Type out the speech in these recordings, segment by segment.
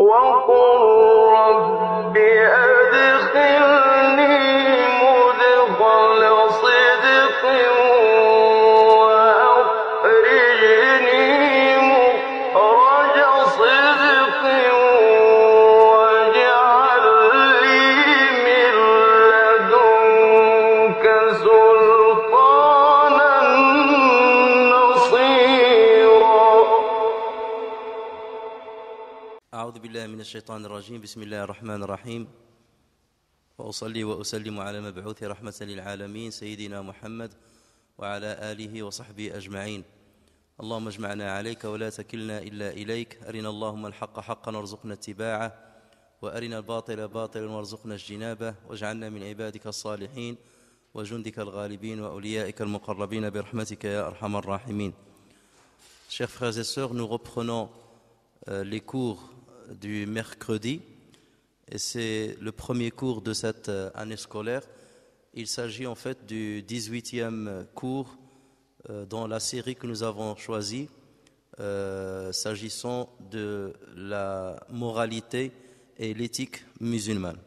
وقل رب أدخلني مدخل صدق وأخرجني مخرج صدق واجعل لي من لدنك سلطانا نصيرا. أعوذ بالله من الشيطان الرجيم. بسم الله الرحمن الرحيم. وأصلي وأسلم على مبعوث رحمة للعالمين سيدنا محمد وعلى آله وصحبه أجمعين. اللهم اجمعنا عليك ولا تكلنا إلا إليك. أرنا اللهم الحق حقا وارزقنا اتباعه وأرنا الباطل باطلا وارزقنا اجتنابه واجعلنا من عبادك الصالحين وجندك الغالبين وأوليائك المقربين برحمتك يا أرحم الراحمين. Chers frères et sœurs, nous reprenons les cours du mercredi et c'est le premier cours de cette année scolaire. Il s'agit en fait du 18e cours dans la série que nous avons choisie s'agissant de la moralité et l'éthique musulmane.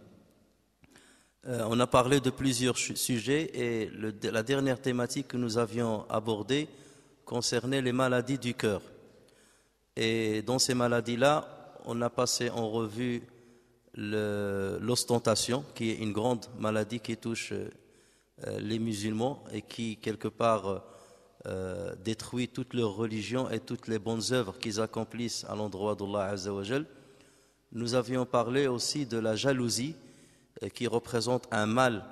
On a parlé de plusieurs sujets et la dernière thématique que nous avions abordée concernait les maladies du cœur. Et dans ces maladies-là, on a passé en revue l'ostentation, qui est une grande maladie qui touche les musulmans et qui, quelque part, détruit toute leur religion et toutes les bonnes œuvres qu'ils accomplissent à l'endroit d'Allah Azza wa Jal. Nous avions parlé aussi de la jalousie, qui représente un mal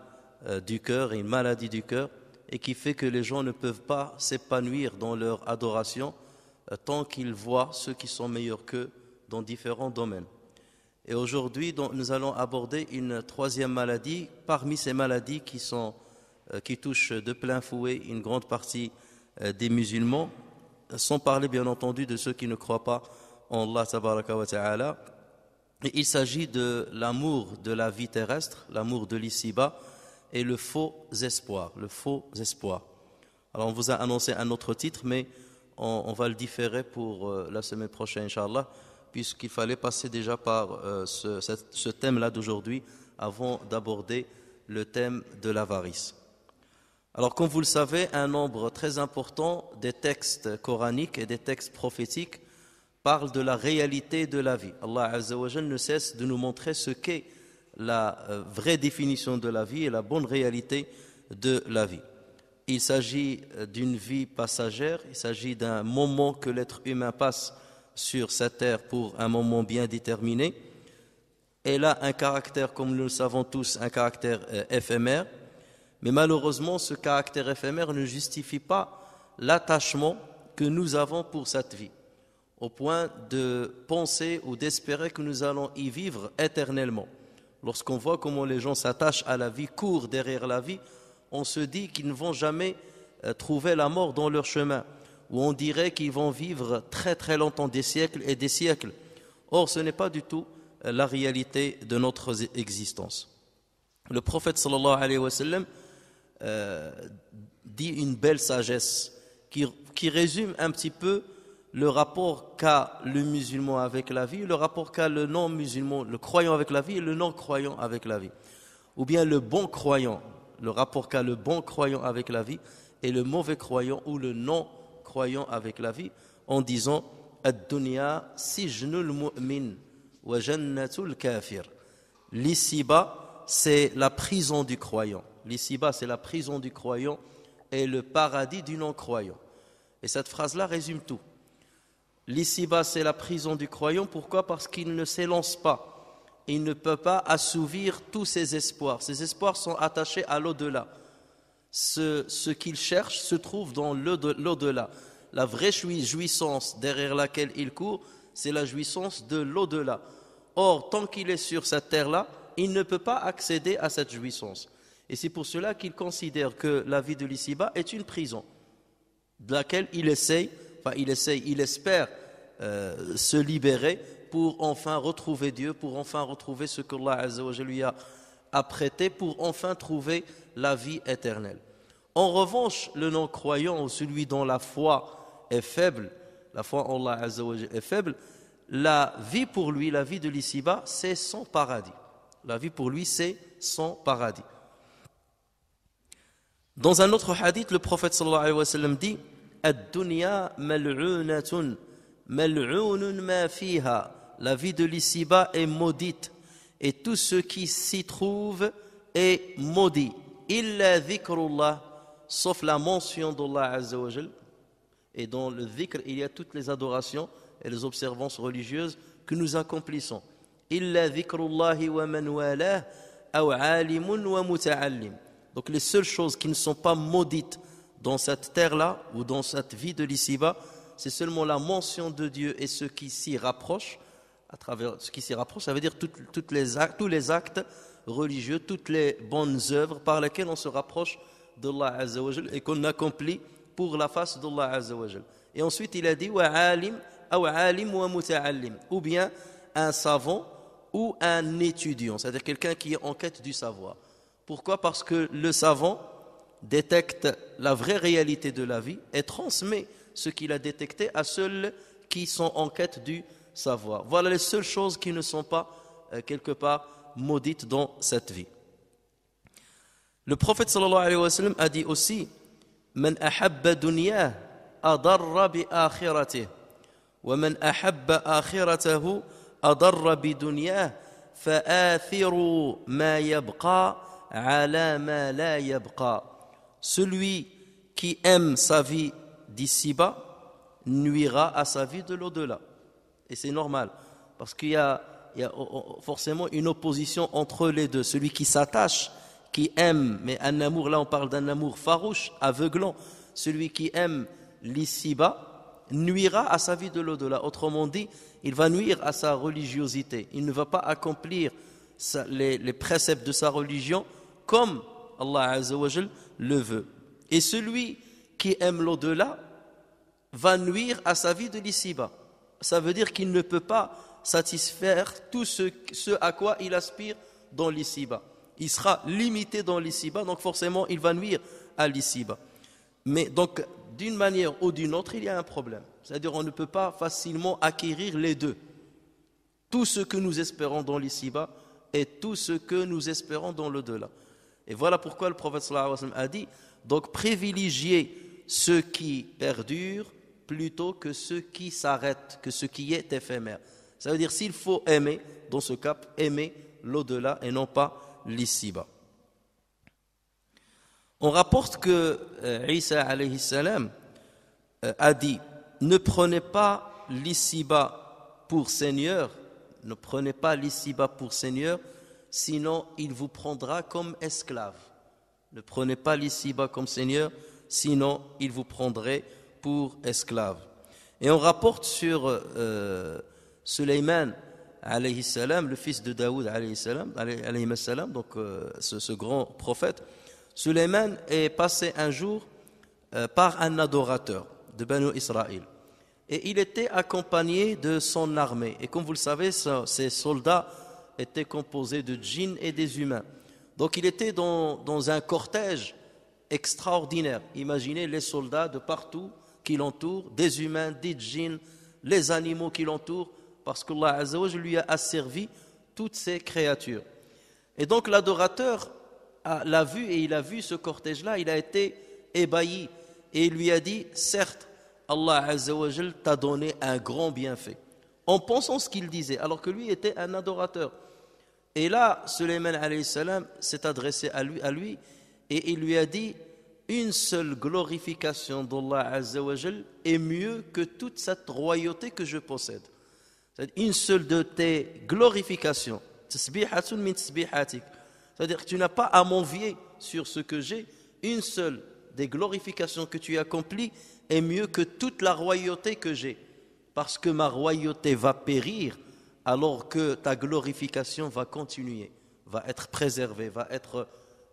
du cœur et une maladie du cœur, et qui fait que les gens ne peuvent pas s'épanouir dans leur adoration tant qu'ils voient ceux qui sont meilleurs qu'eux dans différents domaines. Et aujourd'hui, nous allons aborder une troisième maladie parmi ces maladies qui touchent de plein fouet une grande partie des musulmans, sans parler bien entendu de ceux qui ne croient pas en Allah tabaraka wa ta'ala. Et il s'agit de l'amour de la vie terrestre, l'amour de l'ici-bas et le faux espoir, le faux espoir. Alors on vous a annoncé un autre titre, mais on va le différer pour la semaine prochaine, Inch'Allah, puisqu'il fallait passer déjà par ce thème-là d'aujourd'hui avant d'aborder le thème de l'avarice. Alors, comme vous le savez, un nombre très important des textes coraniques et des textes prophétiques parlent de la réalité de la vie. Allah Azza wa Jal ne cesse de nous montrer ce qu'est la vraie définition de la vie et la bonne réalité de la vie. Il s'agit d'une vie passagère, il s'agit d'un moment que l'être humain passe sur cette terre pour un moment bien déterminé. Elle a un caractère, comme nous le savons tous, un caractère éphémère, mais malheureusement ce caractère éphémère ne justifie pas l'attachement que nous avons pour cette vie, au point de penser ou d'espérer que nous allons y vivre éternellement. Lorsqu'on voit comment les gens s'attachent à la vie, courent derrière la vie, on se dit qu'ils ne vont jamais trouver la mort dans leur chemin, ou on dirait qu'ils vont vivre très très longtemps, des siècles et des siècles. Or, ce n'est pas du tout la réalité de notre existence. Le prophète sallallahu alayhi wa sallam dit une belle sagesse qui résume un petit peu le rapport qu'a le musulman avec la vie, le rapport qu'a le non-musulman, le croyant avec la vie et le non-croyant avec la vie. Ou bien le bon croyant, le rapport qu'a le bon croyant avec la vie et le mauvais croyant ou le non-croyant avec la vie, en disant « Ad-dunya sijnul mu'min wa jannatul kafir ». L'ici-bas, c'est la prison du croyant. L'ici-bas, c'est la prison du croyant et le paradis du non-croyant. Et cette phrase-là résume tout. L'ici-bas, c'est la prison du croyant. Pourquoi? Parce qu'il ne s'élance pas. Il ne peut pas assouvir tous ses espoirs. Ses espoirs sont attachés à l'au-delà. Ce qu'il cherche se trouve dans l'au-delà. La vraie jouissance derrière laquelle il court, c'est la jouissance de l'au-delà. Or, tant qu'il est sur cette terre-là, il ne peut pas accéder à cette jouissance. Et c'est pour cela qu'il considère que la vie de l'ici-bas est une prison, de laquelle il espère se libérer pour enfin retrouver Dieu, pour enfin retrouver ce qu'Allah Azza wa Jalla lui a apprêté, pour enfin trouver la vie éternelle. En revanche, le non-croyant ou celui dont la foi est faible, la foi en Allah Azza wa Jalla est faible, la vie pour lui, la vie de l'ici-bas, c'est son paradis. La vie pour lui, c'est son paradis. Dans un autre hadith, le prophète sallallahu alayhi wa sallam dit Ad-dunya mal'unatun, mal'unun ma fiha. La vie de l'ici-bas est maudite et tout ce qui s'y trouve est maudit. Illa dhikrullah, sauf la mention d'Allah Azza wa Jal. Et dans le dhikr, il y a toutes les adorations et les observances religieuses que nous accomplissons. Illa dhikrullahi wa man walah, aw alimun wa muta'allim. Donc les seules choses qui ne sont pas maudites dans cette terre-là ou dans cette vie de l'ici-bas, c'est seulement la mention de Dieu et ce qui s'y rapproche. À travers ce qui s'y rapproche, ça veut dire tous les actes religieux, toutes les bonnes œuvres par lesquelles on se rapproche d'Allah Azza wa Jal et qu'on accomplit pour la face d'Allah Azza wa Jal. Et ensuite il a dit wa alim aw alim wa muta'allim, ou bien un savant ou un étudiant, c'est-à-dire quelqu'un qui est en quête du savoir. Pourquoi? Parce que le savant détecte la vraie réalité de la vie et transmet ce qu'il a détecté à ceux qui sont en quête du savoir. Voilà les seules choses qui ne sont pas quelque part maudites dans cette vie. Le prophète sallallahu alayhi wa sallam a dit aussi Man ahabba dunyah adarra bi akhiratihi wa man ahabba akhiratahu adarra bi dunyah fa'athiru ma yabqa ala ma la yabqa. Celui qui aime sa vie d'ici-bas nuira à sa vie de l'au-delà. Et c'est normal, parce qu'il y a forcément une opposition entre les deux. Celui qui s'attache, qui aime, mais un amour, là on parle d'un amour farouche, aveuglant. Celui qui aime l'ici-bas nuira à sa vie de l'au-delà. Autrement dit, il va nuire à sa religiosité. Il ne va pas accomplir les préceptes de sa religion comme Allah Azza wa Jal le veut. Et celui qui aime l'au-delà va nuire à sa vie de l'ici-bas. Ça veut dire qu'il ne peut pas satisfaire tout ce à quoi il aspire dans l'ici-bas. Il sera limité dans l'ici-bas, donc forcément il va nuire à l'ici-bas. Mais donc d'une manière ou d'une autre, il y a un problème. C'est-à-dire on ne peut pas facilement acquérir les deux. Tout ce que nous espérons dans l'ici-bas et tout ce que nous espérons dans l'au-delà. Et voilà pourquoi le prophète sallallahu alayhi wa sallam a dit donc privilégiez ce qui perdure plutôt que ce qui s'arrête, que ce qui est éphémère. Ça veut dire s'il faut aimer, dans ce cas, aimer l'au-delà et non pas l'ici-bas. On rapporte que Isa alayhi salam a dit ne prenez pas l'ici-bas pour Seigneur, ne prenez pas l'ici-bas pour Seigneur, sinon il vous prendra comme esclave. Ne prenez pas l'ici-bas comme Seigneur, sinon il vous prendrait pour esclave. Et on rapporte sur Sulayman alayhi salam, le fils de Daoud alayhi salam, donc ce grand prophète. Sulayman est passé un jour par un adorateur de Banu Israël. Et il était accompagné de son armée. Et comme vous le savez, ces soldats étaient composés de djinns et des humains. Donc il était dans un cortège extraordinaire. Imaginez les soldats de partout qui l'entourent, des humains, des djinns, les animaux qui l'entourent, parce qu'Allah Azza wa Jalla lui a asservi toutes ces créatures. Et donc l'adorateur l'a vu et il a vu ce cortège-là, il a été ébahi et il lui a dit, certes, Allah Azza wa Jalla t'a donné un grand bienfait, en pensant ce qu'il disait, alors que lui était un adorateur. Et là, Sulayman alayhi salam s'est adressé à lui et il lui a dit, une seule glorification d'Allah Azza wa Jal est mieux que toute cette royauté que je possède. C'est-à-dire une seule de tes glorifications, tasbihatun min tasbihatik. C'est-à-dire que tu n'as pas à m'envier sur ce que j'ai, une seule des glorifications que tu accomplis est mieux que toute la royauté que j'ai. Parce que ma royauté va périr alors que ta glorification va continuer, va être préservée, va être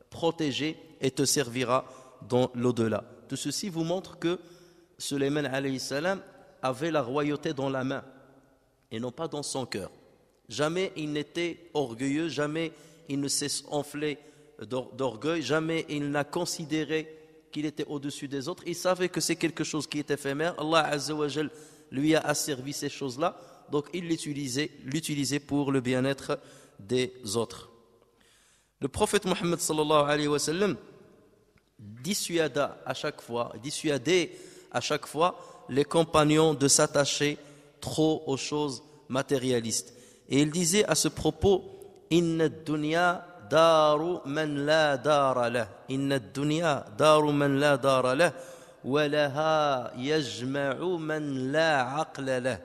protégée et te servira dans l'au-delà. Tout ceci vous montre que Sulayman alayhi salam avait la royauté dans la main et non pas dans son cœur. Jamais il n'était orgueilleux, jamais il ne s'est enflé d'orgueil, jamais il n'a considéré qu'il était au-dessus des autres. Il savait que c'est quelque chose qui est éphémère. Allah Azza wa Jal lui a asservi ces choses-là donc il l'utilisait pour le bien-être des autres. Le prophète Mohammed sallallahu alayhi wa sallam dissuadait à chaque fois les compagnons de s'attacher trop aux choses matérialistes. Et il disait à ce propos: Inna ad-dunya daru man la dara lah. Inna ad-dunya daru man la dara lah. Wa laha yajma'u man la aqla lah.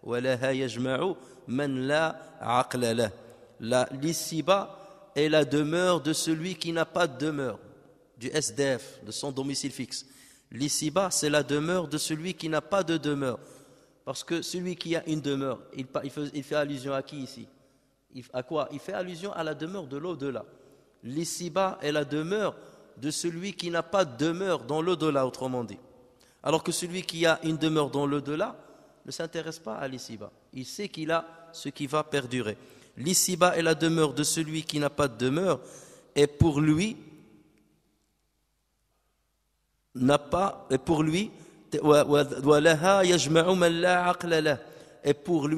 Wa laha yajma'u man la aqla lah. L'ici-bas est la demeure de celui qui n'a pas de demeure, du SDF, de son domicile fixe. L'ici-bas, c'est la demeure de celui qui n'a pas de demeure. Parce que celui qui a une demeure, il fait allusion à qui ici? À quoi? Il fait allusion à la demeure de l'au-delà. L'ici-bas est la demeure de celui qui n'a pas de demeure dans l'au-delà, autrement dit. Alors que celui qui a une demeure dans l'au-delà ne s'intéresse pas à l'ici-bas. Il sait qu'il a ce qui va perdurer. L'ici-bas est la demeure de celui qui n'a pas de demeure, et pour lui, et pour lui,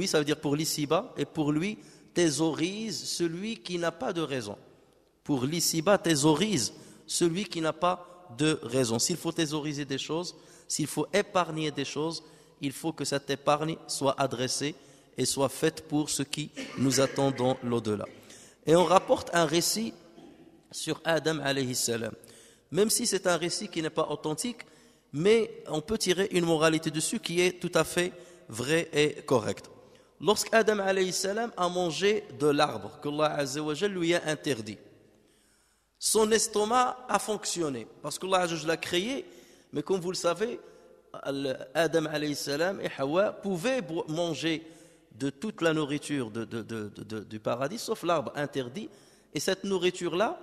ça veut dire pour l'ici-bas, et pour lui, thésaurise celui qui n'a pas de raison. Pour l'ici-bas, thésaurise celui qui n'a pas de raison. S'il faut thésauriser des choses, s'il faut épargner des choses, il faut que cette épargne soit adressée et soit faite pour ce qui nous attend dans l'au-delà. Et on rapporte un récit sur Adam alayhi salam. Même si c'est un récit qui n'est pas authentique, mais on peut tirer une moralité dessus qui est tout à fait vraie et correcte. Lorsqu'Adam alayhi salam a mangé de l'arbre qu'Allah azza wa jalla lui a interdit, son estomac a fonctionné parce qu'Allah azza wa jalla l'a créé, mais comme vous le savez, Adam alayhi salam et Hawa pouvaient manger de toute la nourriture du paradis, sauf l'arbre interdit, et cette nourriture-là,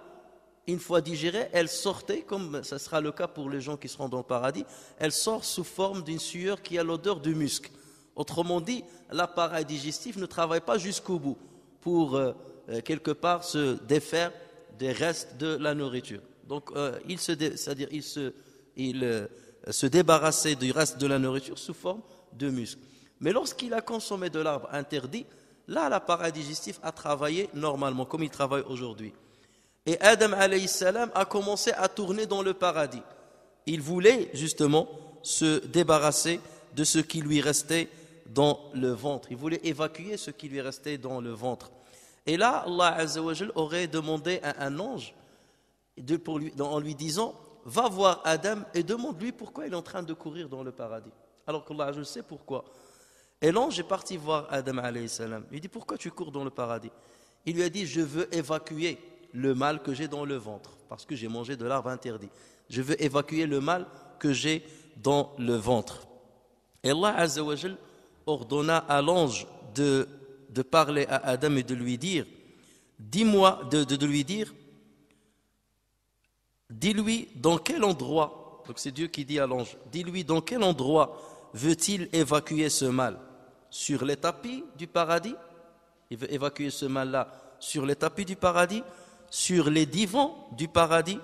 une fois digérée, elle sortait, comme ce sera le cas pour les gens qui seront dans le paradis, elle sort sous forme d'une sueur qui a l'odeur du musc. Autrement dit, l'appareil digestif ne travaille pas jusqu'au bout pour quelque part se défaire des restes de la nourriture. Donc, il se débarrassait du reste de la nourriture sous forme de musc. Mais lorsqu'il a consommé de l'arbre interdit, là, l'appareil digestif a travaillé normalement, comme il travaille aujourd'hui. Et Adam alayhi salam a commencé à tourner dans le paradis. Il voulait justement se débarrasser de ce qui lui restait dans le ventre. Il voulait évacuer ce qui lui restait dans le ventre. Et là, Allah azza wa jalla aurait demandé à un ange en lui disant: va voir Adam et demande-lui pourquoi il est en train de courir dans le paradis. Alors qu'Allah azza wa jalla sait pourquoi. Et l'ange est parti voir Adam alayhi salam. Il dit: pourquoi tu cours dans le paradis? Il lui a dit: je veux évacuer le mal que j'ai dans le ventre, parce que j'ai mangé de l'arbre interdit. Je veux évacuer le mal que j'ai dans le ventre. Et Allah azza wa jalla ordonna à l'ange de parler à Adam et de lui dire: dis-moi, de lui dire, dis-lui dans quel endroit, donc c'est Dieu qui dit à l'ange, dis-lui dans quel endroit veut-il évacuer ce mal? Sur les tapis du paradis? Il veut évacuer ce mal-là sur les tapis du paradis, sur les divans du paradis,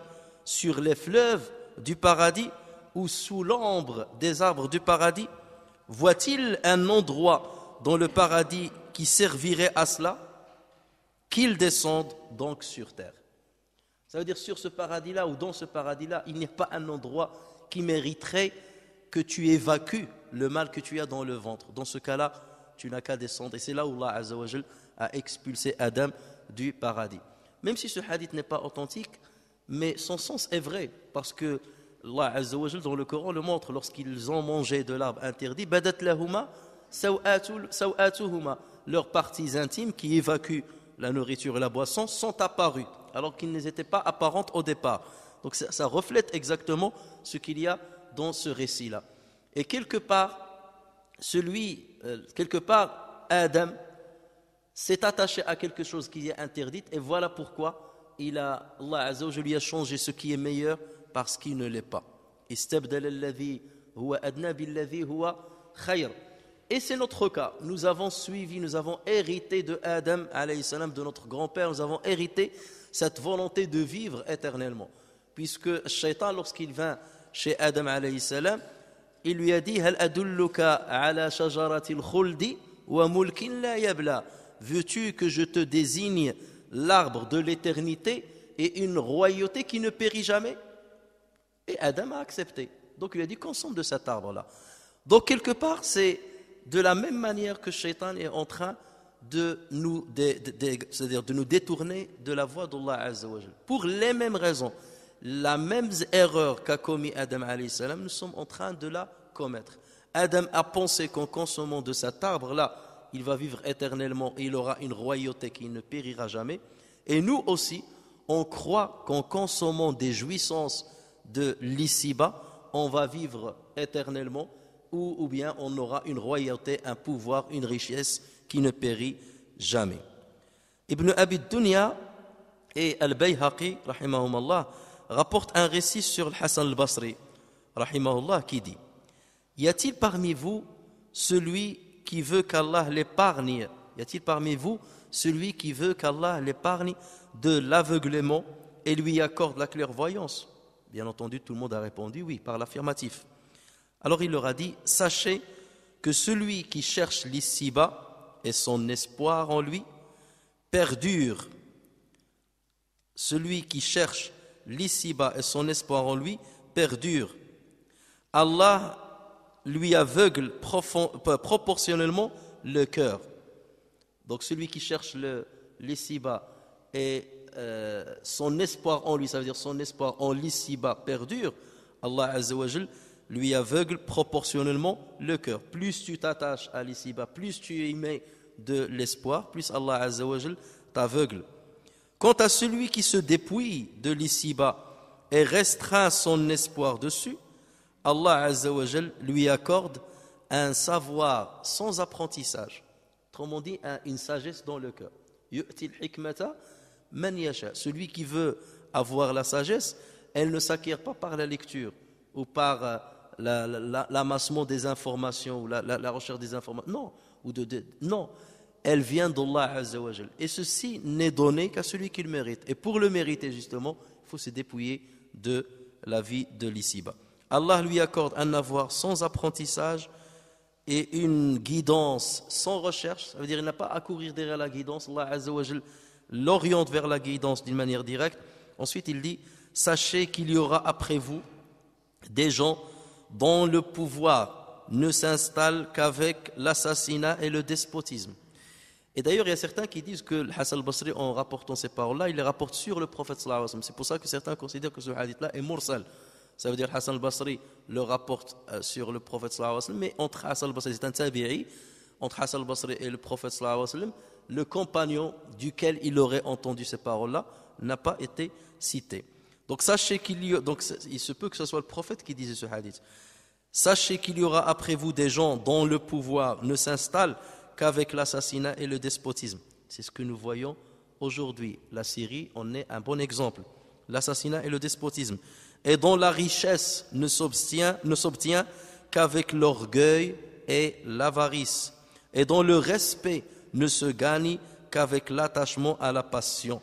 sur les fleuves du paradis ou sous l'ombre des arbres du paradis? Voit-il un endroit dans le paradis qui servirait à cela? Qu'il descende donc sur terre. Ça veut dire, sur ce paradis-là ou dans ce paradis-là, il n'y a pas un endroit qui mériterait que tu évacues le mal que tu as dans le ventre. Dans ce cas-là, tu n'as qu'à descendre. Et c'est là où Allah azza wa jalla a expulsé Adam du paradis. Même si ce hadith n'est pas authentique, mais son sens est vrai, parce que Allah azza wa jalla dans le Coran le montre. Lorsqu'ils ont mangé de l'arbre interdit, badat lahuma sawatuhuma, leurs parties intimes qui évacuent la nourriture et la boisson sont apparues, alors qu'ils n'étaient pas apparentes au départ. Donc ça reflète exactement ce qu'il y a dans ce récit-là. Et quelque part, Adam s'est attaché à quelque chose qui est interdit, et voilà pourquoi Allah Azza wa Jalla lui a changé ce qui est meilleur par ce qui ne l'est pas. Istabdala alladhi huwa adna billadhi huwa khayr. Et c'est notre cas. Nous avons hérité de Adam alayhi salam, de notre grand-père, nous avons hérité cette volonté de vivre éternellement. Puisque Shaitan, lorsqu'il vint chez Adam alayhi salam, il lui a dit: Hal adulluka ala shajaratil khuldi wa mulkin la yabla. Veux-tu que je te désigne l'arbre de l'éternité et une royauté qui ne périt jamais? Et Adam a accepté. Donc il a dit consomme de cet arbre-là. Donc quelque part, c'est de la même manière que Shaitan est en train c'est-à-dire de nous détourner de la voie d'Allah Azza wa Jal. Pour les mêmes raisons, la même erreur qu'a commis Adam alayhi salam, nous sommes en train de la commettre. Adam a pensé qu'en consommant de cet arbre-là, il va vivre éternellement et il aura une royauté qui ne périra jamais. Et nous aussi, on croit qu'en consommant des jouissances de l'ici-bas, on va vivre éternellement ou bien on aura une royauté, un pouvoir, une richesse qui ne périt jamais. Ibn Abi Dunya et Al-Bayhaqi, rahimahumallah, rapportent un récit sur Hassan al-Basri, rahimahullah, qui dit: y a-t-il parmi vous celui qui veut qu'Allah l'épargne? Y a-t-il parmi vous celui qui veut qu'Allah l'épargne de l'aveuglement et lui accorde la clairvoyance? Bien entendu, tout le monde a répondu oui, par l'affirmatif. Alors il leur a dit: sachez que celui qui cherche l'ici-bas et son espoir en lui perdure. Celui qui cherche l'ici-bas et son espoir en lui perdure. Allah lui aveugle proportionnellement le cœur. Donc celui qui cherche l'ici-bas et son espoir en lui, ça veut dire son espoir en l'ici-bas perdure, Allah Azza wa Jal lui aveugle proportionnellement le cœur. Plus tu t'attaches à l'ici-bas, plus tu y mets de l'espoir, plus Allah Azza wa Jal t'aveugle. Quant à celui qui se dépouille de l'ici-bas et restreint son espoir dessus, Allah Azza wa Jal lui accorde un savoir sans apprentissage. Autrement dit, une sagesse dans le cœur. Yu'til hikmata man yasha. Celui qui veut avoir la sagesse, elle ne s'acquiert pas par la lecture ou par l'amassement des informations ou la recherche des informations. Non, non. Elle vient d'Allah Azza wa Jal. Et ceci n'est donné qu'à celui qui le mérite. Et pour le mériter, justement, il faut se dépouiller de la vie de l'ici-bas. Allah lui accorde un avoir sans apprentissage et une guidance sans recherche. Ça veut dire qu'il n'a pas à courir derrière la guidance. Allah Azza wa Jal l'oriente vers la guidance d'une manière directe. Ensuite, il dit: sachez qu'il y aura après vous des gens dont le pouvoir ne s'installe qu'avec l'assassinat et le despotisme. Et d'ailleurs, il y a certains qui disent que Hassan al-Basri, en rapportant ces paroles-là, il les rapporte sur le prophète sallallahu alayhi wa sallam. C'est pour ça que certains considèrent que ce hadith-là est mursal. Ça veut dire Hassan al-Basri le rapporte sur le prophète sallallahu alayhi wa sallam, mais entre Hassan al-Basri, c'est un tabi'i, entre Hassan al-Basri et le prophète sallallahu alayhi wa sallam, le compagnon duquel il aurait entendu ces paroles-là n'a pas été cité. Donc sachez il se peut que ce soit le prophète qui disait ce hadith. Sachez qu'il y aura après vous des gens dont le pouvoir ne s'installe qu'avec l'assassinat et le despotisme. C'est ce que nous voyons aujourd'hui. La Syrie en est un bon exemple. L'assassinat et le despotisme. Et dont la richesse ne s'obtient qu'avec l'orgueil et l'avarice. Et dont le respect ne se gagne qu'avec l'attachement à la passion.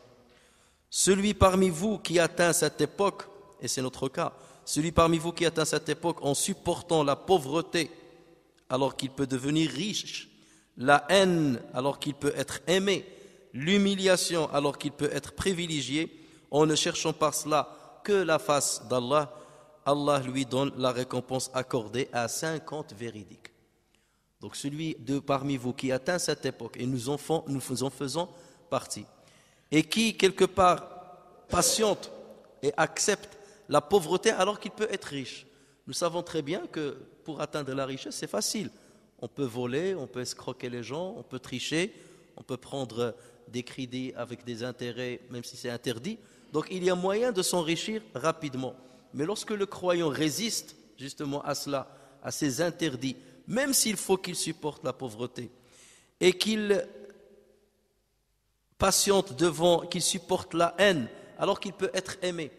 Celui parmi vous qui atteint cette époque, et c'est notre cas, celui parmi vous qui atteint cette époque en supportant la pauvreté alors qu'il peut devenir riche, la haine alors qu'il peut être aimé, l'humiliation alors qu'il peut être privilégié, en ne cherchant par cela que la face d'Allah, Allah lui donne la récompense accordée à 50 véridiques. Donc celui parmi vous qui atteint cette époque, et nous en faisons partie, et qui quelque part patiente et accepte la pauvreté alors qu'il peut être riche. Nous savons très bien que pour atteindre la richesse, c'est facile. On peut voler, on peut escroquer les gens, on peut tricher, on peut prendre des crédits avec des intérêts, même si c'est interdit. Donc il y a moyen de s'enrichir rapidement. Mais lorsque le croyant résiste justement à cela, à ces interdits, même s'il faut qu'il supporte la pauvreté, et qu'il patiente qu'il supporte la haine, alors qu'il peut être aimé.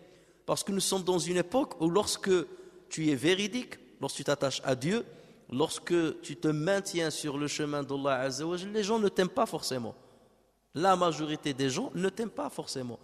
Parce que nous sommes dans une époque où lorsque tu es véridique, lorsque tu t'attaches à Dieu, lorsque tu te maintiens sur le chemin d'Allah Azza wa Jalla, les gens ne t'aiment pas forcément. La majorité des gens ne t'aiment pas forcément.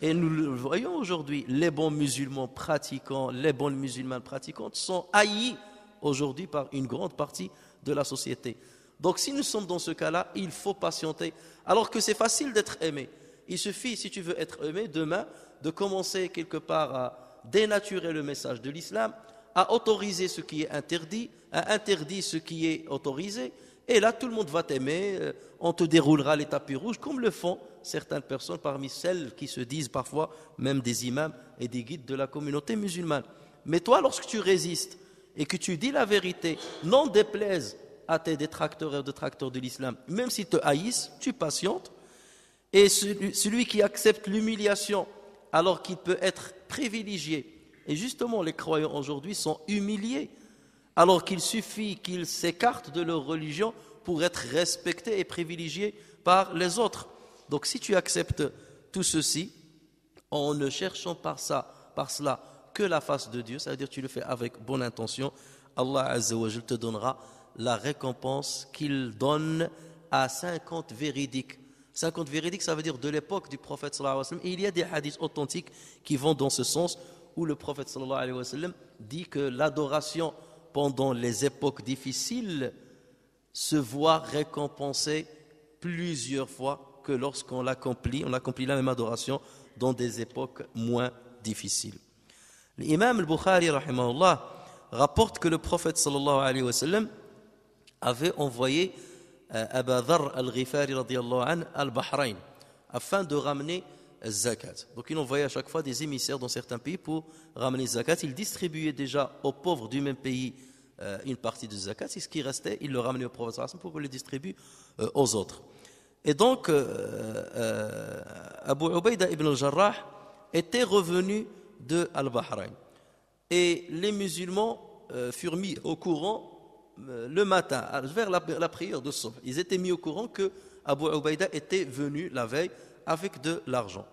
Et nous le voyons aujourd'hui, les bons musulmans pratiquants, les bonnes musulmanes pratiquantes sont haïs aujourd'hui par une grande partie de la société. Donc si nous sommes dans ce cas-là, il faut patienter. Alors que c'est facile d'être aimé. Il suffit, si tu veux être aimé, demain, de commencer quelque part à dénaturer le message de l'islam, à autoriser ce qui est interdit, à interdire ce qui est autorisé. Et là, tout le monde va t'aimer, on te déroulera les tapis rouges, comme le font certaines personnes parmi celles qui se disent parfois même des imams et des guides de la communauté musulmane. Mais toi, lorsque tu résistes et que tu dis la vérité, non déplaise à tes détracteurs et détracteurs de l'islam, même s'ils te haïssent, tu patientes. Et celui qui accepte l'humiliation alors qu'il peut être privilégié, et justement les croyants aujourd'hui sont humiliés, alors qu'il suffit qu'ils s'écartent de leur religion pour être respectés et privilégiés par les autres. Donc si tu acceptes tout ceci, en ne cherchant par cela que la face de Dieu, c'est-à-dire tu le fais avec bonne intention, Allah Azza wa Jal te donnera la récompense qu'il donne à 50 véridiques. 50 véridiques, ça veut dire de l'époque du prophète sallallahu alayhi wa sallam. Et il y a des hadiths authentiques qui vont dans ce sens, où le prophète sallallahu alayhi wa sallam dit que l'adoration pendant les époques difficiles se voit récompensée plusieurs fois que lorsqu'on l'accomplit, on accomplit la même adoration dans des époques moins difficiles. L'imam al-Bukhari rahimahullah rapporte que le prophète sallallahu alayhi wa sallam avait envoyé Abu Dharr al-Ghifari radiyallahu anhu al-Bahrain afin de ramener zakat. Donc il envoyait à chaque fois des émissaires dans certains pays pour ramener zakat. Il distribuait déjà aux pauvres du même pays une partie de zakat. Et ce qui restait, il le ramenait au prophète sallallahu alayhi wa sallam pour qu'il le distribue aux autres. Et donc Abu Ubaida ibn al-Jarrah était revenu de Al-Bahrain. Et les musulmans furent mis au courant le matin, vers la prière de Subh. Ils étaient mis au courant que Abu Ubaida était venu la veille avec de l'argent.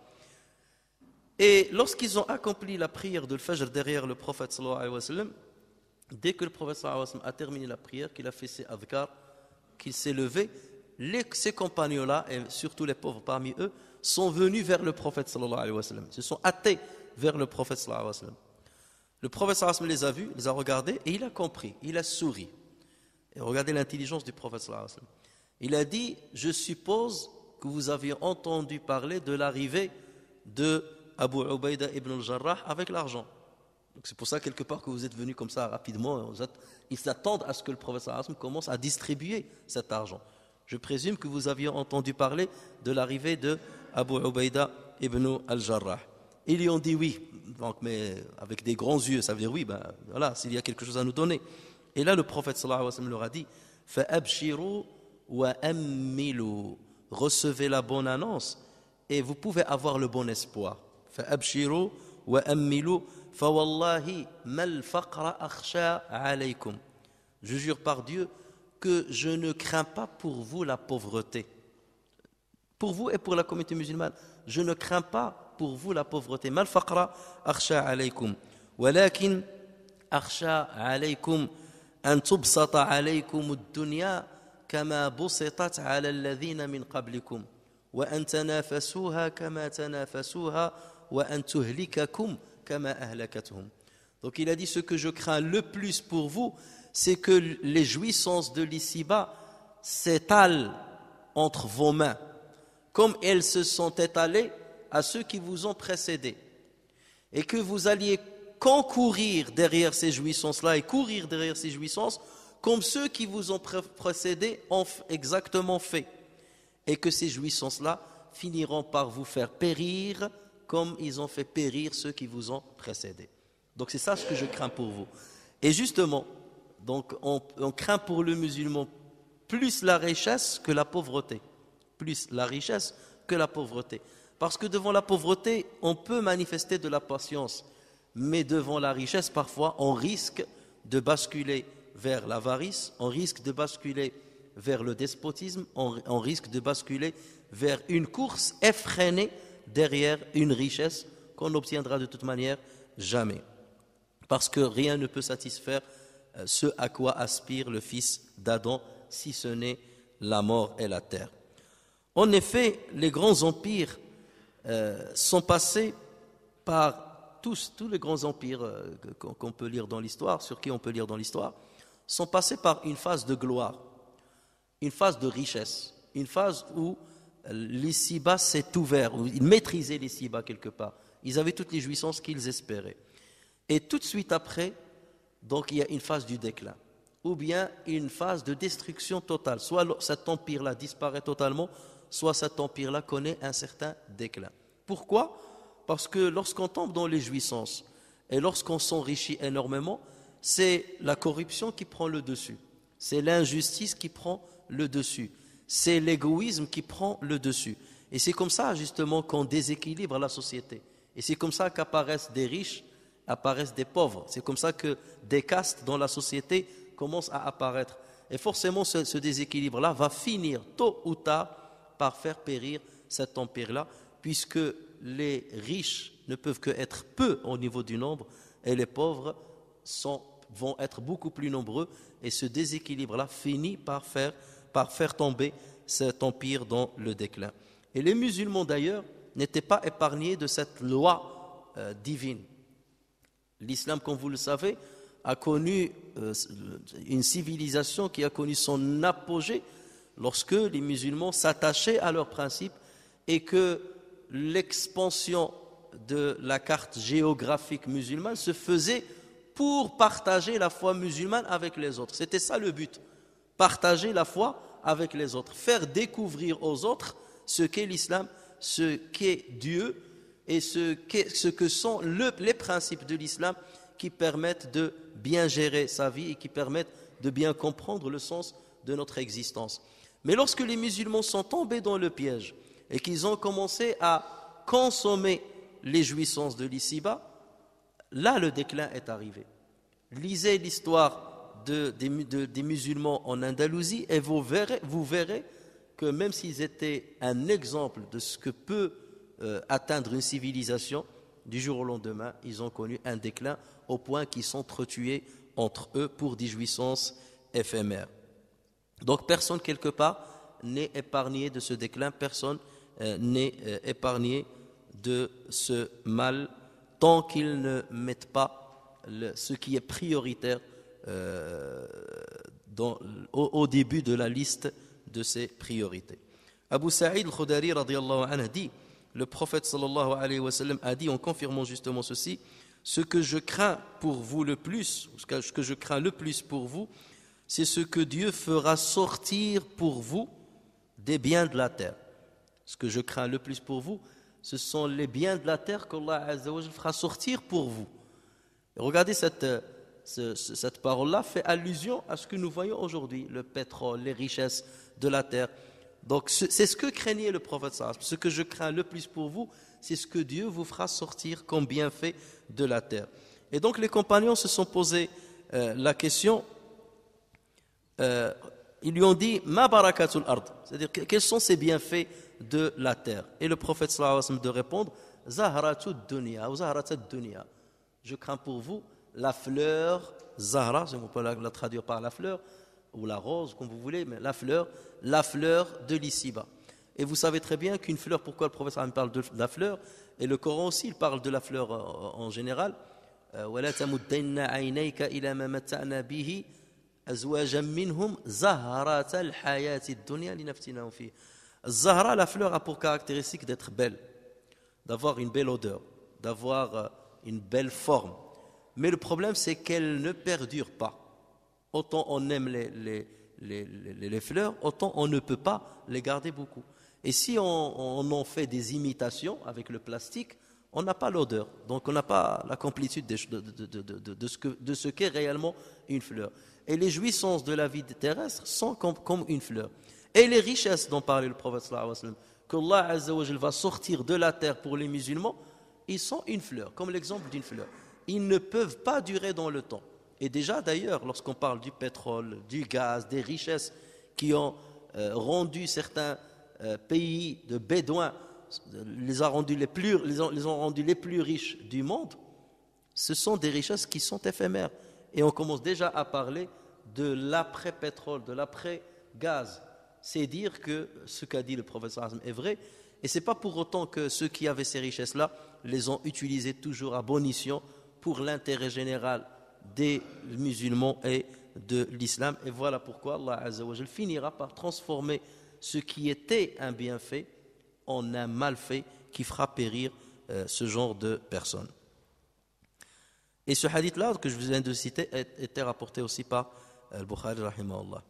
Et lorsqu'ils ont accompli la prière de Fajr derrière le prophète sallallahu alayhi wa sallam, dès que le prophète sallallahu alayhi wa sallam a terminé la prière, qu'il a fait ses adhkar, qu'il s'est levé, ses compagnons-là, et surtout les pauvres parmi eux, sont venus vers le prophète sallallahu alayhi wa sallam. Ils se sont hâtés vers le prophète sallallahu alayhi wa sallam. Le prophète sallallahu alayhi wa sallam les a vus, les a regardés et il a compris, il a souri. Et regardez l'intelligence du prophète sallallahu alayhi wa sallam. Il a dit, je suppose que vous aviez entendu parler de l'arrivée de Abu Ubaida ibn al-Jarrah avec l'argent. Donc c'est pour ça quelque part que vous êtes venus comme ça rapidement. Ils s'attendent à ce que le prophète sallallahu alayhi wa sallam commence à distribuer cet argent. Je présume que vous aviez entendu parler de l'arrivée de Abu Ubaida ibn al-Jarrah. Ils lui ont dit oui, donc, mais avec des grands yeux, ça veut dire oui, ben voilà, s'il y a quelque chose à nous donner. Et là, le prophète sallallahu alayhi wa sallam leur a dit فَأَبْشِرُوا وَأَمِّلُوا. Recevez la bonne annonce et vous pouvez avoir le bon espoir. فَأَبْشِرُوا وَأَمِّلُوا فَوَاللَّهِ مَا الْفَقْرَ أَخْشَى عَلَيْكُمْ. Je jure par Dieu que je ne crains pas pour vous la pauvreté. Pour vous et pour la communauté musulmane, je ne crains pas pour vous la pauvreté. مَا الْفَقْرَ أَخْشَى عَلَيْكُمْ وَلَكِنْ أَخْشَى عَلَيْكُمْ أن تبسط عليكم الدنيا كما بسطت على الذين من قبلكم وأن تنافسوها كما تنافسوها وأن تهلككم كما أهلكتهم. Donc il a dit, ce que je crains le plus pour vous, c'est que les jouissances de l'ici-bas s'étalent entre vos mains, comme elles se sont étalées à ceux qui vous ont précédés, et que vous alliez concourir derrière ces jouissances-là et courir derrière ces jouissances comme ceux qui vous ont précédés ont exactement fait, et que ces jouissances-là finiront par vous faire périr comme ils ont fait périr ceux qui vous ont précédés. Donc c'est ça ce que je crains pour vous. Et justement, donc on craint pour le musulman plus la richesse que la pauvreté, plus la richesse que la pauvreté, parce que devant la pauvreté on peut manifester de la patience, mais devant la richesse, parfois, on risque de basculer vers l'avarice, on risque de basculer vers le despotisme, on risque de basculer vers une course effrénée derrière une richesse qu'on n'obtiendra de toute manière jamais. Parce que rien ne peut satisfaire ce à quoi aspire le fils d'Adam, si ce n'est la mort et la terre. En effet, les grands empires sont passés par tous les grands empires qu'on peut lire dans l'histoire, sur qui on peut lire dans l'histoire, sont passés par une phase de gloire. une phase de richesse, une phase où l'ici-bas s'est ouvert, où ils maîtrisaient l'ici-bas quelque part. Ils avaient toutes les jouissances qu'ils espéraient. Et tout de suite après, donc il y a une phase du déclin, ou bien une phase de destruction totale. Soit cet empire-là disparaît totalement, soit cet empire-là connaît un certain déclin. Pourquoi ? Parce que lorsqu'on tombe dans les jouissances et lorsqu'on s'enrichit énormément, c'est la corruption qui prend le dessus, c'est l'injustice qui prend le dessus, c'est l'égoïsme qui prend le dessus. Et c'est comme ça justement qu'on déséquilibre la société. Et c'est comme ça qu'apparaissent des riches, apparaissent des pauvres. C'est comme ça que des castes dans la société commencent à apparaître. Et forcément, ce déséquilibre-là va finir tôt ou tard par faire périr cet empire-là, puisque les riches ne peuvent qu'être peu au niveau du nombre et les pauvres vont être beaucoup plus nombreux, et ce déséquilibre-là finit par faire tomber cet empire dans le déclin. Et les musulmans d'ailleurs n'étaient pas épargnés de cette loi divine. L'islam, comme vous le savez, a connu une civilisation qui a connu son apogée lorsque les musulmans s'attachaient à leurs principes et que l'expansion de la carte géographique musulmane se faisait pour partager la foi musulmane avec les autres. C'était ça le but, partager la foi avec les autres, faire découvrir aux autres ce qu'est l'islam, ce qu'est Dieu et ce que sont les principes de l'islam qui permettent de bien gérer sa vie et qui permettent de bien comprendre le sens de notre existence. Mais lorsque les musulmans sont tombés dans le piège et qu'ils ont commencé à consommer les jouissances de l'ici-bas, là le déclin est arrivé. Lisez l'histoire des musulmans en Andalousie et vous verrez que même s'ils étaient un exemple de ce que peut atteindre une civilisation, du jour au lendemain, ils ont connu un déclin au point qu'ils s'entretuaient entre eux pour des jouissances éphémères. Donc personne quelque part n'est épargné de ce déclin, personne n'est épargné de ce mal tant qu'ils ne mettent pas ce qui est prioritaire au début de la liste de ces priorités. Abu Sa'id al-Khudari radiyallahu anhu dit, le prophète sallallahu alayhi wa sallam a dit en confirmant justement ceci, ce que je crains pour vous le plus, ce que je crains le plus pour vous, c'est ce que Dieu fera sortir pour vous des biens de la terre. Ce que je crains le plus pour vous, ce sont les biens de la terre qu'Allah Azza wa Jalla fera sortir pour vous. Et regardez cette parole-là fait allusion à ce que nous voyons aujourd'hui, le pétrole, les richesses de la terre. Donc c'est ce que craignait le prophète sallallahu alayhi wa sallam. Ce que je crains le plus pour vous, c'est ce que Dieu vous fera sortir comme bienfait de la terre. Et donc les compagnons se sont posés la question, ils lui ont dit ma barakatul ard, c'est-à-dire quels sont ces bienfaits de la terre. Et le prophète sallallahu alayhi wa sallam de répondre zahratud dunya ou zahratud dunya, je crains pour vous la fleur zahra, on peut la traduire par la fleur ou la rose comme vous voulez, mais la fleur de l'ici-bas. Et vous savez très bien qu'une fleur, pourquoi le prophète sallallahu alayhi wa sallam parle de la fleur, et le Coran aussi il parle de la fleur en général. ولا تمدن عينيك إلى ما متعنا به أزواجا منهم زهرة الحياة الدنيا لنفتنهم فيه. Zahra, la fleur, a pour caractéristique d'être belle, d'avoir une belle odeur, d'avoir une belle forme. Mais le problème, c'est qu'elle ne perdure pas. Autant on aime les fleurs, autant on ne peut pas les garder beaucoup. Et si on en fait des imitations avec le plastique, on n'a pas l'odeur. Donc on n'a pas la complétude de ce qu'est réellement une fleur. Et les jouissances de la vie terrestre sont comme une fleur. Et les richesses dont parlait le prophète sallallahu alayhi wa sallam, qu'Allah Azza wa Jalla va sortir de la terre pour les musulmans, ils sont une fleur, comme l'exemple d'une fleur. Ils ne peuvent pas durer dans le temps. Et déjà d'ailleurs, lorsqu'on parle du pétrole, du gaz, des richesses qui ont rendu certains pays de bédouins, les ont rendus les plus riches du monde, ce sont des richesses qui sont éphémères. Et on commence déjà à parler de l'après-pétrole, de l'après-gaz. C'est dire que ce qu'a dit le prophète sallallahu alayhi wa sallam est vrai, et ce n'est pas pour autant que ceux qui avaient ces richesses-là les ont utilisées toujours à bon escient pour l'intérêt général des musulmans et de l'islam. Et voilà pourquoi Allah Azza wa Jal finira par transformer ce qui était un bienfait en un malfait qui fera périr ce genre de personnes. Et ce hadith-là que je vous viens de citer était rapporté aussi par Al-Bukhari rahimahullah.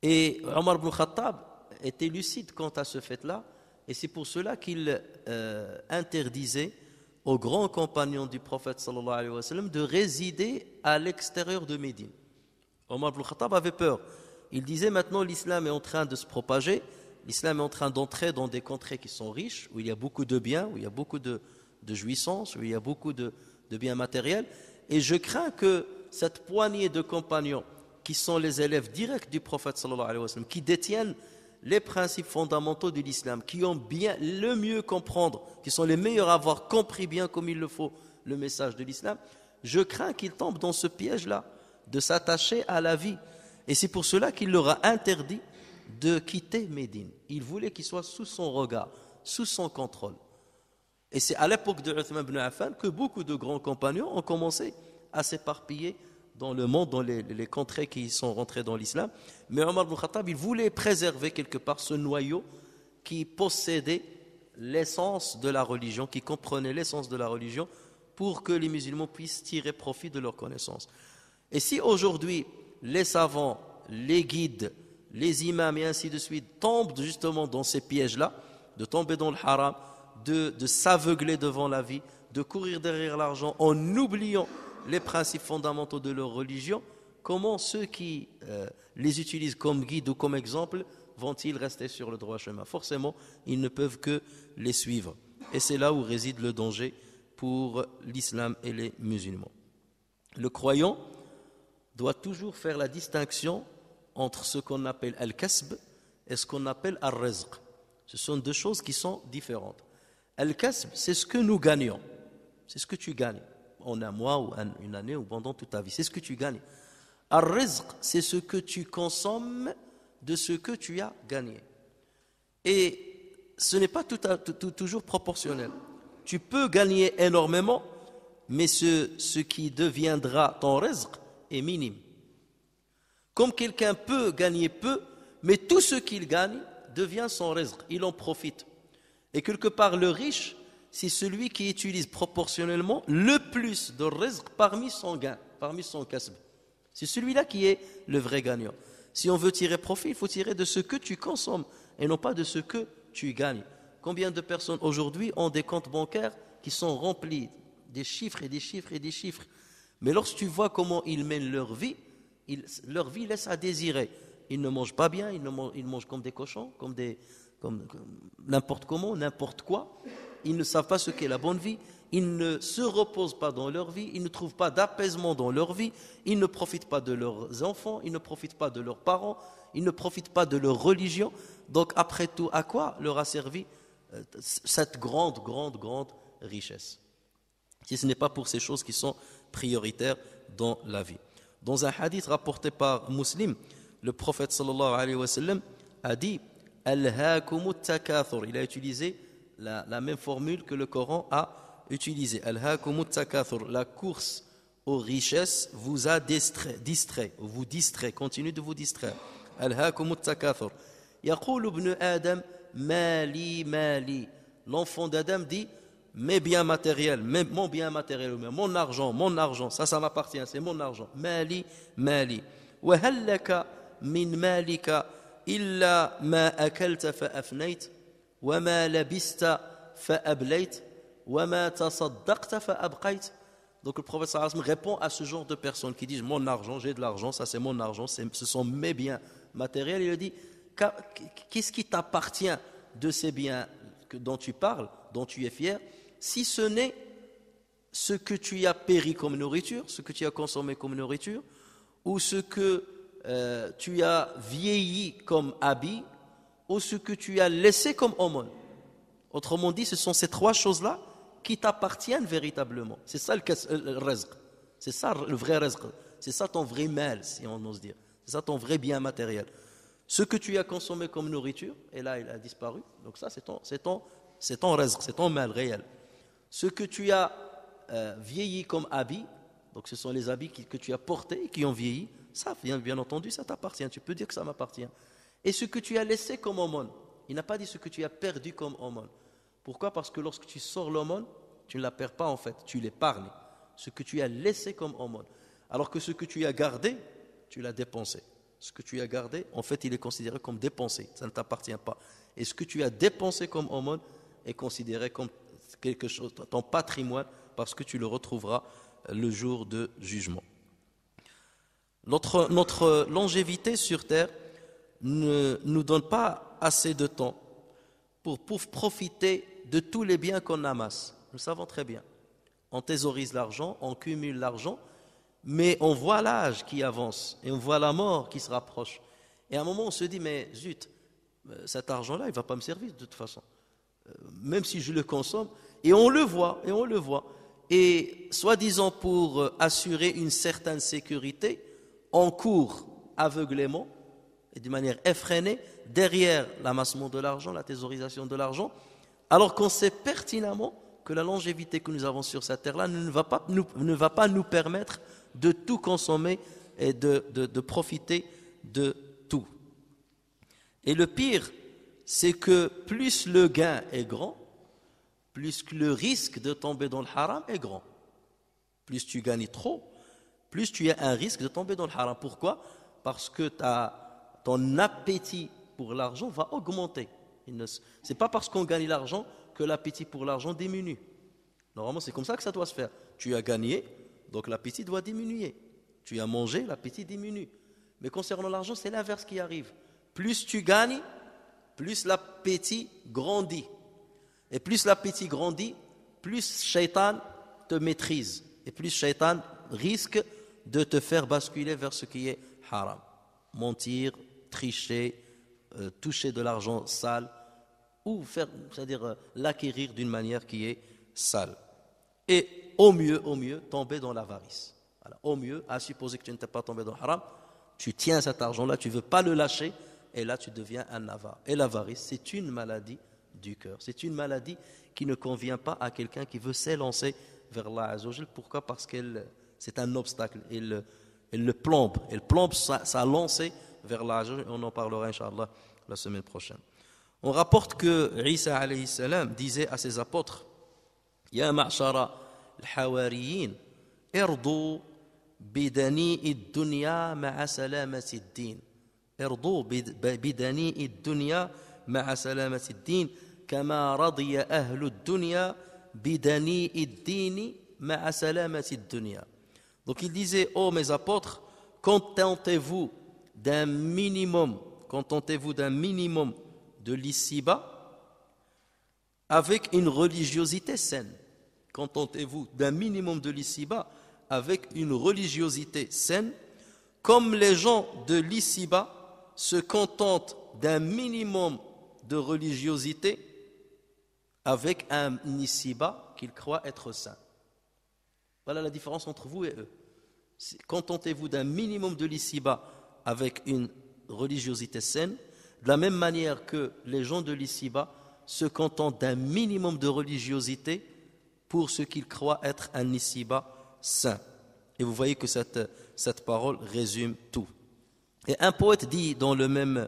Et Omar ibn Khattab était lucide quant à ce fait-là, et c'est pour cela qu'il interdisait aux grands compagnons du prophète sallallahu alayhi wa sallam de résider à l'extérieur de Médine. Omar ibn Khattab avait peur. Il disait maintenant l'islam est en train de se propager, l'islam est en train d'entrer dans des contrées qui sont riches, où il y a beaucoup de biens, où il y a beaucoup de jouissances, où il y a beaucoup de biens matériels, et je crains que cette poignée de compagnons qui sont les élèves directs du prophète sallallahu alayhi wa sallam, qui détiennent les principes fondamentaux de l'islam, qui ont bien le mieux comprendre, qui sont les meilleurs à avoir compris bien comme il le faut le message de l'islam, je crains qu'ils tombent dans ce piège-là, de s'attacher à la vie. Et c'est pour cela qu'il leur a interdit de quitter Médine. Il voulait qu'ils soient sous son regard, sous son contrôle. Et c'est à l'époque de Uthman ibn Affan que beaucoup de grands compagnons ont commencé à s'éparpiller dans le monde, dans les contrées qui sont rentrées dans l'islam. Mais Omar ibn Khattab, il voulait préserver quelque part ce noyau qui possédait l'essence de la religion, qui comprenait l'essence de la religion, pour que les musulmans puissent tirer profit de leur connaissance. Et si aujourd'hui, les savants, les guides, les imams et ainsi de suite tombent justement dans ces pièges-là, de tomber dans le haram, de s'aveugler devant la vie, de courir derrière l'argent en oubliant les principes fondamentaux de leur religion, comment ceux qui les utilisent comme guide ou comme exemple vont-ils rester sur le droit chemin? Forcément, ils ne peuvent que les suivre. Et c'est là où réside le danger pour l'islam et les musulmans. Le croyant doit toujours faire la distinction entre ce qu'on appelle al-kasb et ce qu'on appelle al-rizq. Ce sont deux choses qui sont différentes. Al-kasb, c'est ce que nous gagnons. C'est ce que tu gagnes en un mois ou une année ou pendant toute ta vie. C'est ce que tu gagnes. Al-rizq, c'est ce que tu consommes de ce que tu as gagné. Et ce n'est pas toujours proportionnel. Tu peux gagner énormément, mais ce qui deviendra ton rizq est minime. Comme quelqu'un peut gagner peu, mais tout ce qu'il gagne devient son rizq, il en profite. Et quelque part, le riche, c'est celui qui utilise proportionnellement le plus de rizq parmi son gain, parmi son kasb. C'est celui-là qui est le vrai gagnant. Si on veut tirer profit, il faut tirer de ce que tu consommes et non pas de ce que tu gagnes. Combien de personnes aujourd'hui ont des comptes bancaires qui sont remplis des chiffres et des chiffres et des chiffres. Mais lorsque tu vois comment ils mènent leur vie laisse à désirer. Ils ne mangent pas bien, ils mangent comme des cochons, comme n'importe comment, n'importe quoi. Ils ne savent pas ce qu'est la bonne vie. Ils ne se reposent pas dans leur vie. Ils ne trouvent pas d'apaisement dans leur vie. Ils ne profitent pas de leurs enfants. Ils ne profitent pas de leurs parents. Ils ne profitent pas de leur religion. Donc après tout, à quoi leur a servi cette grande richesse? Si ce n'est pas pour ces choses qui sont prioritaires dans la vie. Dans un hadith rapporté par Muslim, le prophète sallallahu alayhi wa sallam a dit Alhaakumut takathur. Il a utilisé la même formule que le Coran a utilisée. Alhaakumut takathur. La course aux richesses vous a distrait, vous distrait, continue de vous distraire. Alhaakumut takathur. Yaqul ibn Adam mali. L'enfant d'Adam dit mes biens matériels, mon bien matériel, mon argent, ça m'appartient, c'est mon argent. Mali. Wa hal laka min malika illa ma akalta fa afnayt wa ma labista fa ablayt wa ma tasaddaqta fa abqayt. Donc le prophète sallallahu alayhi wa sallam répond à ce genre de personnes qui disent mon argent, j'ai de l'argent, ça c'est mon argent, ce sont mes biens matériels. Il dit qu'est-ce qui t'appartient de ces biens dont tu parles, dont tu es fier, si ce n'est ce que tu as péri comme nourriture, ce que tu as consommé comme nourriture, ou ce que tu as vieilli comme habit, ou ce que tu as laissé comme aumône. Autrement dit, ce sont ces trois choses-là qui t'appartiennent véritablement. C'est ça le rizq. C'est ça le vrai rizq. C'est ça ton vrai mal, si on ose dire. C'est ça ton vrai bien matériel. Ce que tu as consommé comme nourriture, et là il a disparu, donc ça c'est ton rizq, c'est ton mal réel. Ce que tu as vieilli comme habit, Donc ce sont les habits que tu as portés et qui ont vieilli. Ça, bien entendu, ça t'appartient. Tu peux dire que ça m'appartient. Et ce que tu as laissé comme aumône, il n'a pas dit ce que tu as perdu comme aumône. Pourquoi? Parce que lorsque tu sors l'aumône, tu ne la perds pas en fait, tu l'épargnes. Ce que tu as laissé comme aumône. Alors que ce que tu as gardé, tu l'as dépensé. Ce que tu as gardé, en fait, il est considéré comme dépensé. Ça ne t'appartient pas. Et ce que tu as dépensé comme aumône est considéré comme quelque chose, ton patrimoine, parce que tu le retrouveras le jour de jugement. Notre longévité sur terre ne nous donne pas assez de temps pour profiter de tous les biens qu'on amasse. Nous le savons très bien. On thésaurise l'argent, on cumule l'argent, mais on voit l'âge qui avance et on voit la mort qui se rapproche. Et à un moment, on se dit, mais zut, cet argent-là, il ne va pas me servir de toute façon. Même si je le consomme, et on le voit, et on le voit. Et soi-disant pour assurer une certaine sécurité, on court aveuglément et de manière effrénée derrière l'amassement de l'argent, la thésaurisation de l'argent, alors qu'on sait pertinemment que la longévité que nous avons sur cette terre-là ne va pas nous permettre de tout consommer et de profiter de tout. Et le pire, c'est que plus le gain est grand, plus que le risque de tomber dans le haram est grand. Plus tu gagnes trop, plus tu as un risque de tomber dans le haram. Pourquoi? Parce que ton appétit pour l'argent va augmenter. Ce n'est pas parce qu'on gagne l'argent que l'appétit pour l'argent diminue. Normalement, c'est comme ça que ça doit se faire. Tu as gagné, donc l'appétit doit diminuer. Tu as mangé, l'appétit diminue. Mais concernant l'argent, c'est l'inverse qui arrive. Plus tu gagnes, plus l'appétit grandit. Et plus l'appétit grandit, plus Shaitan te maîtrise. Et plus Shaitan risque de te faire basculer vers ce qui est haram. Mentir, tricher, toucher de l'argent sale, ou c'est-à-dire l'acquérir d'une manière qui est sale. Et au mieux, tomber dans l'avarice. Voilà. Au mieux, à supposer que tu ne t'es pas tombé dans le haram, tu tiens cet argent-là, tu ne veux pas le lâcher, et là tu deviens un avare. Et l'avarice, c'est une maladie du cœur. C'est une maladie qui ne convient pas à quelqu'un qui veut s'élancer vers Allah Azza wa Jal. Pourquoi? Parce qu'elle c'est un obstacle. Elle le plombe. Elle plombe sa lancée vers Allah Azza wa Jal. On en parlera, Inch'Allah, la semaine prochaine. On rapporte que Isa alayhi salam disait à ses apôtres: Ya ma'shara al-hawariyin, irdu bidani ad-dunya ma'a salamati ad-din. Irdu bidani ad-dunya ma'a salamati ad-din, kama radiya ahlu ad-dunya bidani ad-din ma'a salamati ad-dunya. Donc il disait: ô mes apôtres, contentez-vous d'un minimum de l'ici-bas avec une religiosité saine. Contentez-vous d'un minimum de l'ici-bas avec une religiosité saine, comme les gens de l'ici-bas se contentent d'un minimum de religiosité avec un ici-bas qu'ils croient être saint. Voilà la différence entre vous et eux. Contentez-vous d'un minimum de l'ici-bas avec une religiosité saine, de la même manière que les gens de l'ici-bas se contentent d'un minimum de religiosité pour ce qu'ils croient être un ici-bas saint. Et vous voyez que cette parole résume tout. Et un poète dit dans le même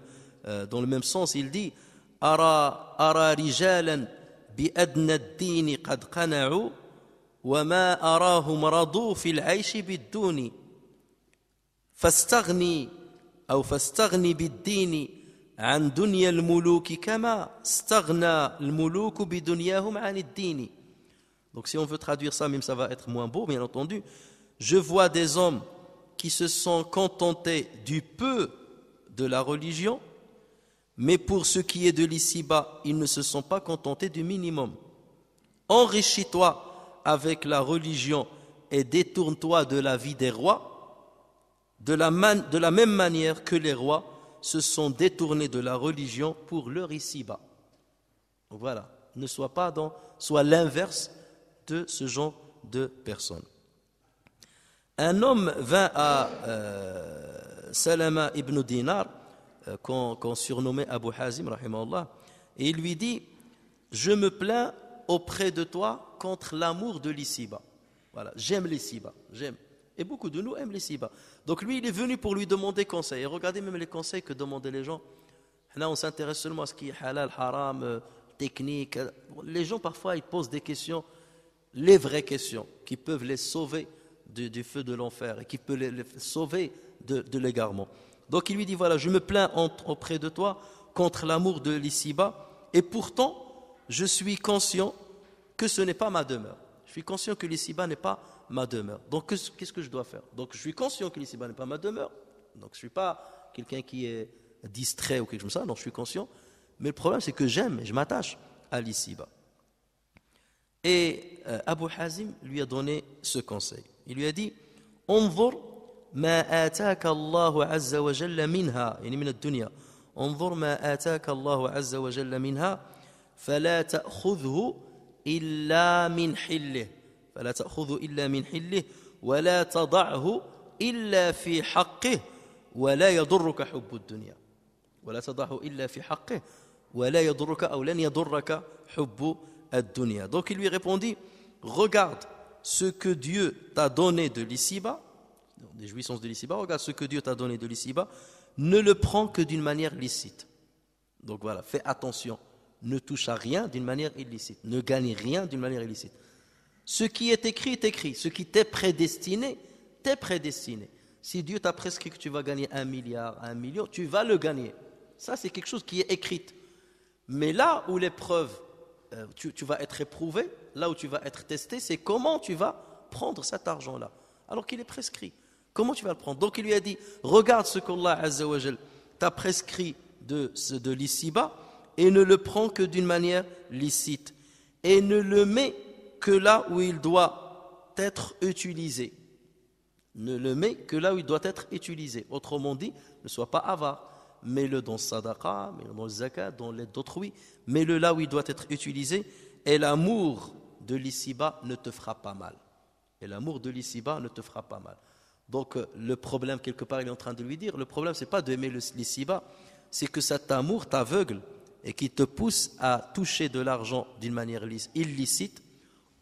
sens, il dit: Ara rijalan bi adna ad-din qad qana'u wa ma arahum radu fil 'ayshi bid-duni fastaghni bid-din عن دنيا الملوك كما استغنى الملوك بدنياهم عن الدين. Donc si on veut traduire ça, même ça va être moins beau, bien entendu. Je vois des hommes qui se sont contentés du peu de la religion, mais pour ce qui est de l'ici-bas, ils ne se sont pas contentés du minimum. Enrichis-toi avec la religion et détourne-toi de la vie des rois, de la même manière que les rois se sont détournés de la religion pour leur ici-bas. Voilà, sois l'inverse de ce genre de personnes. Un homme vint à Salama ibn Dinar, qu'on surnommait Abu Hazim, rahimahullah, et il lui dit: je me plains auprès de toi contre l'amour de l'ici-bas. Voilà, j'aime l'ici-bas, j'aime. Et beaucoup de nous aiment l'ici-bas. Donc lui, il est venu pour lui demander conseil. Et regardez même les conseils que demandaient les gens. Là, on s'intéresse seulement à ce qui est halal, haram, technique. Les gens, parfois, ils posent des questions, les vraies questions, qui peuvent les sauver du feu de l'enfer et qui peuvent les sauver de l'égarement. Donc il lui dit, voilà, je me plains auprès de toi contre l'amour de l'ici-bas et pourtant, je suis conscient que ce n'est pas ma demeure. Je suis conscient que l'ici-bas n'est pas ma demeure. Donc qu'est-ce que je dois faire? Donc je suis conscient que l'ici-bas n'est pas ma demeure. Donc je ne suis pas quelqu'un qui est distrait ou quelque chose comme ça. Non, je suis conscient. Mais le problème, c'est que j'aime et je m'attache à l'ici-bas. Et Abu Hazim lui a donné ce conseil. Il lui a dit, انظر ما آتاك الله عز وجل منها يعني من الدنيا انظر ما آتاك الله عز وجل منها فلا تأخذه إلا من حله فلا تأخذه إلا من حله ولا تضعه إلا في حقه ولا يضرك حب الدنيا ولا تضعه إلا في حقه ولا يضرك أو لن يضرك حب الدنيا. Donc il lui répondit, regarde ce que Dieu t'a donné de l'ici-bas, des jouissances de l'ici-bas, regarde ce que Dieu t'a donné de l'ici-bas, ne le prends que d'une manière licite. Donc voilà, fais attention, ne touche à rien d'une manière illicite, ne gagne rien d'une manière illicite. Ce qui est écrit est écrit, ce qui t'est prédestiné, t'est prédestiné. Si Dieu t'a prescrit que tu vas gagner 1 milliard, 1 million, tu vas le gagner. Ça, c'est quelque chose qui est écrit. Mais là où l'épreuve, tu vas être éprouvé, là où tu vas être testé, c'est comment tu vas prendre cet argent-là, alors qu'il est prescrit. Comment tu vas le prendre? Donc il lui a dit, regarde ce qu'Allah Azza wa Jal t'a prescrit de l'ici-bas et ne le prends que d'une manière licite. Et ne le mets que là où il doit être utilisé. Ne le mets que là où il doit être utilisé. Autrement dit, ne sois pas avare. Mets-le dans sadaqa, mets-le dans le zakat, dans l'aide d'autrui. Mets-le là où il doit être utilisé. Et l'amour de l'ici-bas ne te fera pas mal. Et l'amour de l'ici-bas ne te fera pas mal. Donc le problème, quelque part, il est en train de lui dire, le problème, ce n'est pas d'aimer l'ici-bas, c'est que cet amour t'aveugle et qui te pousse à toucher de l'argent d'une manière illicite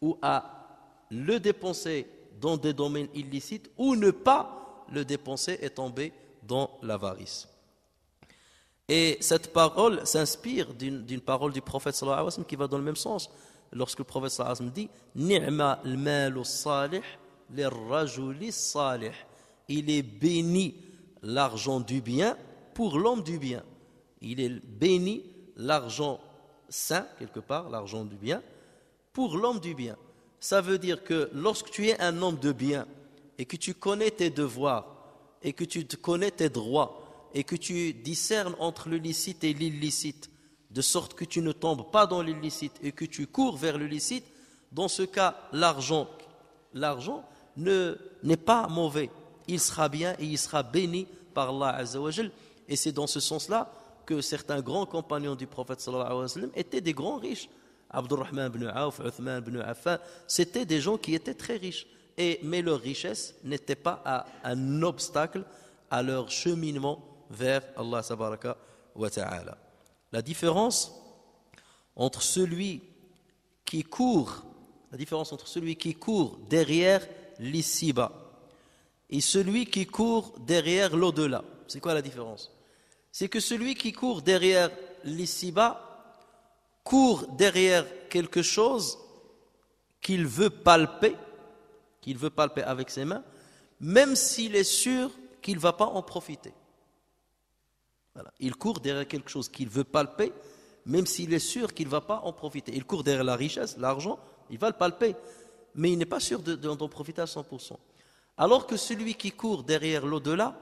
ou à le dépenser dans des domaines illicites ou ne pas le dépenser et tomber dans l'avarice. Et cette parole s'inspire d'une parole du prophète sallallahu alayhi wa sallam qui va dans le même sens. Lorsque le prophète sallallahu alayhi wa sallam dit « Ni'ma al-malu salih lirrajuli salih » Il est béni l'argent du bien pour l'homme du bien. Il est béni l'argent sain, quelque part, l'argent du bien, pour l'homme du bien. Ça veut dire que lorsque tu es un homme de bien et que tu connais tes devoirs et que tu connais tes droits et que tu discernes entre le licite et l'illicite, de sorte que tu ne tombes pas dans l'illicite et que tu cours vers le licite, dans ce cas, l'argent n'est pas mauvais. Il sera bien et il sera béni par Allah Azza wa Jal. Et c'est dans ce sens-là que certains grands compagnons du prophète sallallahu alayhi wa sallam étaient des grands riches. Abdurrahman ibn Auf, Uthman ibn Affan, c'était des gens qui étaient très riches. Mais leur richesse n'était pas un obstacle à leur cheminement vers Allah tabaraka wa ta'ala. La différence entre celui qui court derrière l'ici-bas et celui qui court derrière l'au-delà, c'est quoi la différence? C'est que celui qui court derrière l'ici-bas court derrière quelque chose qu'il veut palper avec ses mains, même s'il est sûr qu'il ne va pas en profiter. Voilà. Il court derrière quelque chose qu'il veut palper, même s'il est sûr qu'il ne va pas en profiter. Il court derrière la richesse, l'argent, il va le palper, mais il n'est pas sûr d'en profiter à 100%. Alors que celui qui court derrière l'au-delà,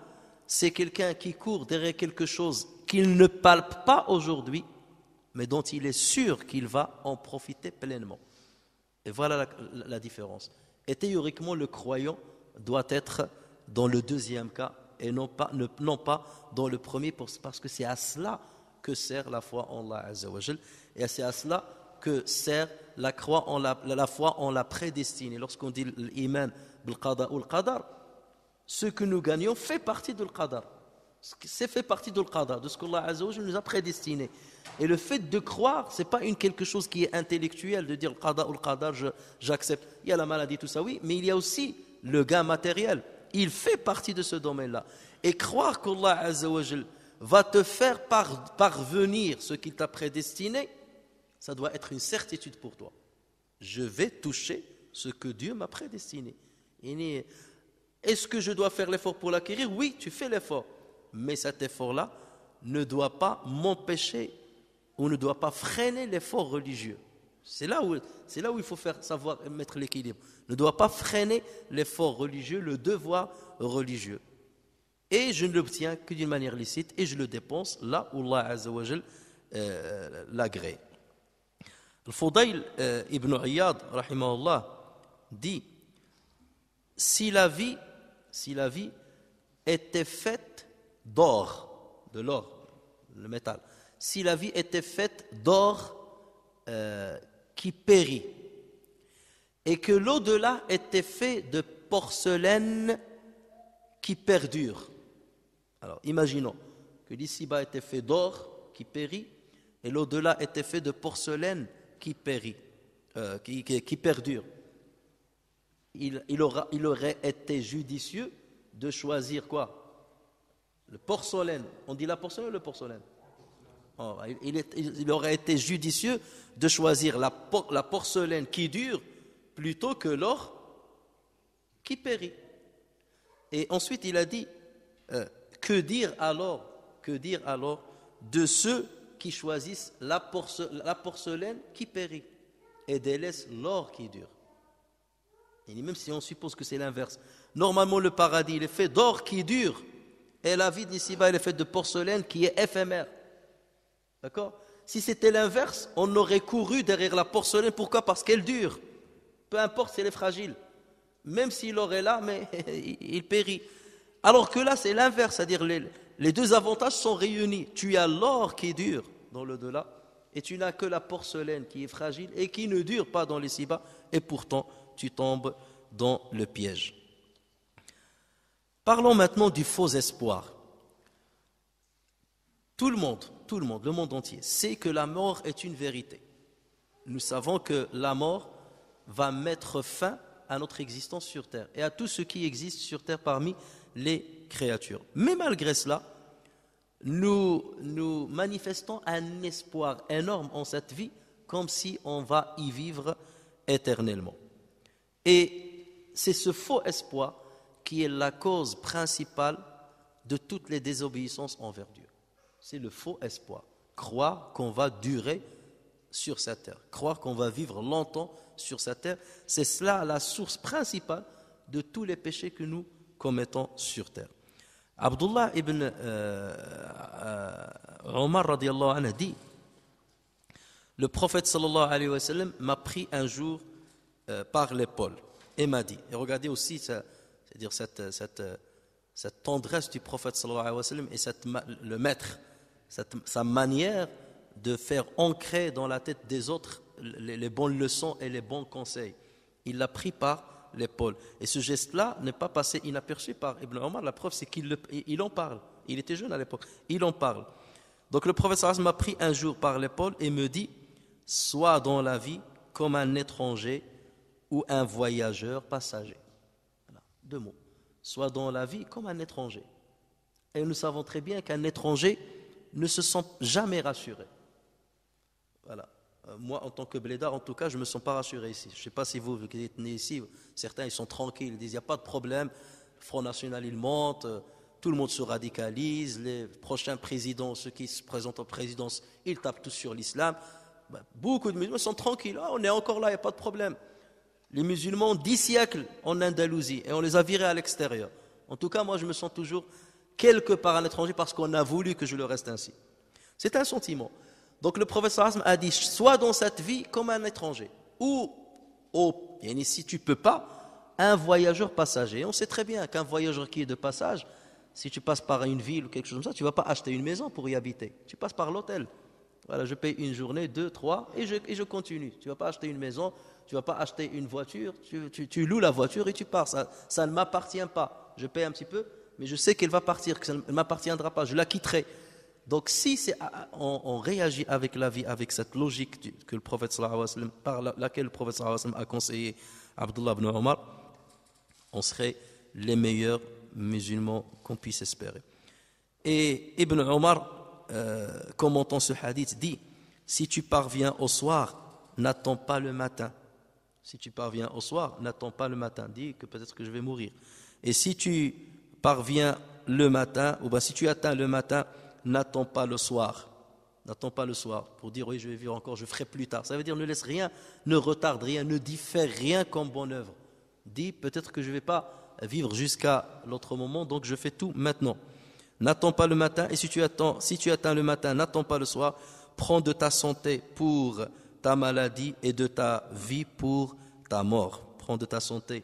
c'est quelqu'un qui court derrière quelque chose qu'il ne palpe pas aujourd'hui, mais dont il est sûr qu'il va en profiter pleinement. Et voilà la différence. Et théoriquement, le croyant doit être dans le deuxième cas et non pas dans le premier, parce que c'est à cela que sert la foi en Allah Azza wa Jal, et c'est à cela que sert la foi en la prédestinée. Lorsqu'on dit l'iman bil qada ou al qadar, ce que nous gagnons fait partie de l'qadar. C'est fait partie de l'qadar, de ce qu'Allah Azza wa Jal nous a prédestiné. Et le fait de croire, ce n'est pas quelque chose qui est intellectuel, de dire le qada ou le qadar, j'accepte. Il y a la maladie, tout ça, oui, mais il y a aussi le gain matériel. Il fait partie de ce domaine-là. Et croire qu'Allah Azza wa Jal va te faire parvenir ce qu'il t'a prédestiné, ça doit être une certitude pour toi. Je vais toucher ce que Dieu m'a prédestiné. Est-ce que je dois faire l'effort pour l'acquérir? Oui, tu fais l'effort. Mais cet effort-là ne doit pas m'empêcher ou ne doit pas freiner l'effort religieux. C'est là où il faut savoir mettre l'équilibre. Ne doit pas freiner l'effort religieux, le devoir religieux. Et je ne l'obtiens que d'une manière licite et je le dépense là où Allah Azza wa Jal l'agrée. Al-Fudayl ibn Iyad, rahimahullah, dit si la vie était faite d'or, de l'or, le métal, si la vie était faite d'or qui périt et que l'au-delà était fait de porcelaine qui perdure. Alors imaginons que l'ici-bas était fait d'or qui périt et l'au-delà était fait de porcelaine qui périt, qui perdure. Il aurait été judicieux de choisir quoi? Le porcelaine. On dit la porcelaine ou le porcelaine? Oh, il aurait été judicieux de choisir la porcelaine qui dure plutôt que l'or qui périt. Et ensuite il a dit que dire alors de ceux qui choisissent la porcelaine qui périt et délaissent l'or qui dure. Et même si on suppose que c'est l'inverse, normalement le paradis il est fait d'or qui dure et la vie d'ici-bas elle est faite de porcelaine qui est éphémère. D'accord? Si c'était l'inverse, on aurait couru derrière la porcelaine. Pourquoi? Parce qu'elle dure. Peu importe si elle est fragile. Même s'il aurait là, mais il périt. Alors que là, c'est l'inverse. C'est-à-dire les deux avantages sont réunis. Tu as l'or qui dure dans le delà et tu n'as que la porcelaine qui est fragile et qui ne dure pas dans les ci-bas. Et pourtant, tu tombes dans le piège. Parlons maintenant du faux espoir. Tout le monde, le monde entier, sait que la mort est une vérité. Nous savons que la mort va mettre fin à notre existence sur terre et à tout ce qui existe sur terre parmi les créatures. Mais malgré cela, nous manifestons un espoir énorme en cette vie, comme si on va y vivre éternellement. Et c'est ce faux espoir qui est la cause principale de toutes les désobéissances envers Dieu. C'est le faux espoir. Croire qu'on va durer sur cette terre, croire qu'on va vivre longtemps sur cette terre, c'est cela la source principale de tous les péchés que nous commettons sur terre. Abdullah ibn Omar radiallahu anhu dit: le prophète sallallahu alayhi wa sallam m'a pris un jour par l'épaule et m'a dit, et regardez aussi c'est-à-dire cette tendresse du prophète sallallahu alayhi wa sallam et le maître, sa manière de faire ancrer dans la tête des autres les bonnes leçons et les bons conseils. Il l'a pris par l'épaule. Et ce geste-là n'est pas passé inaperçu par Ibn Omar. La preuve, c'est qu'il en parle. Il était jeune à l'époque. Il en parle. Donc le prophète sallallahu alayhi wa sallam m'a pris un jour par l'épaule et me dit: sois dans la vie comme un étranger ou un voyageur passager. Voilà, deux mots. Sois dans la vie comme un étranger. Et nous savons très bien qu'un étranger ne se sent jamais rassuré. Voilà. Moi, en tant que blédard, en tout cas, je ne me sens pas rassuré ici. Je ne sais pas si vous qui êtes nés ici, certains ils sont tranquilles, ils disent il n'y a pas de problème, le Front National il monte, tout le monde se radicalise, les prochains présidents, ceux qui se présentent en présidence, ils tapent tous sur l'islam. Beaucoup de musulmans sont tranquilles, on est encore là, il n'y a pas de problème. Les musulmans ont 10 siècles en Andalousie et on les a virés à l'extérieur. En tout cas, moi je me sens toujours quelque part un étranger parce qu'on a voulu que je le reste ainsi. C'est un sentiment. Donc le prophète sallallahu alayhi wa sallam a dit: sois dans cette vie comme un étranger ou si tu ne peux pas, un voyageur passager. Et on sait très bien qu'un voyageur qui est de passage, si tu passes par une ville ou quelque chose comme ça, tu ne vas pas acheter une maison pour y habiter, tu passes par l'hôtel. Voilà, je paye une journée, 2, 3 et je continue. Tu ne vas pas acheter une maison, tu ne vas pas acheter une voiture, tu loues la voiture et tu pars. Ça ne m'appartient pas. Je paye un petit peu, mais je sais qu'elle va partir, que ça ne m'appartiendra pas, je la quitterai. Donc si on réagit avec la vie, avec cette logique que le prophète sallallahu alayhi wa sallam, par laquelle le prophète sallallahu alayhi wa sallam a conseillé Abdullah ibn Omar, on serait les meilleurs musulmans qu'on puisse espérer. Et Ibn Omar, commentant ce hadith, dit, si tu parviens au soir, n'attends pas le matin. Si tu parviens au soir, n'attends pas le matin. Dis que peut-être que je vais mourir. Et si tu parviens le matin, ou bien si tu atteins le matin, n'attends pas le soir. N'attends pas le soir pour dire oui, je vais vivre encore, je ferai plus tard. Ça veut dire ne laisse rien, ne retarde rien, ne diffère rien comme bonne œuvre. Dis peut-être que je ne vais pas vivre jusqu'à l'autre moment, donc je fais tout maintenant. N'attends pas le matin, et si tu atteins le matin, n'attends pas le soir. Prends de ta santé pour ta maladie et de ta vie pour ta mort. Prends de ta santé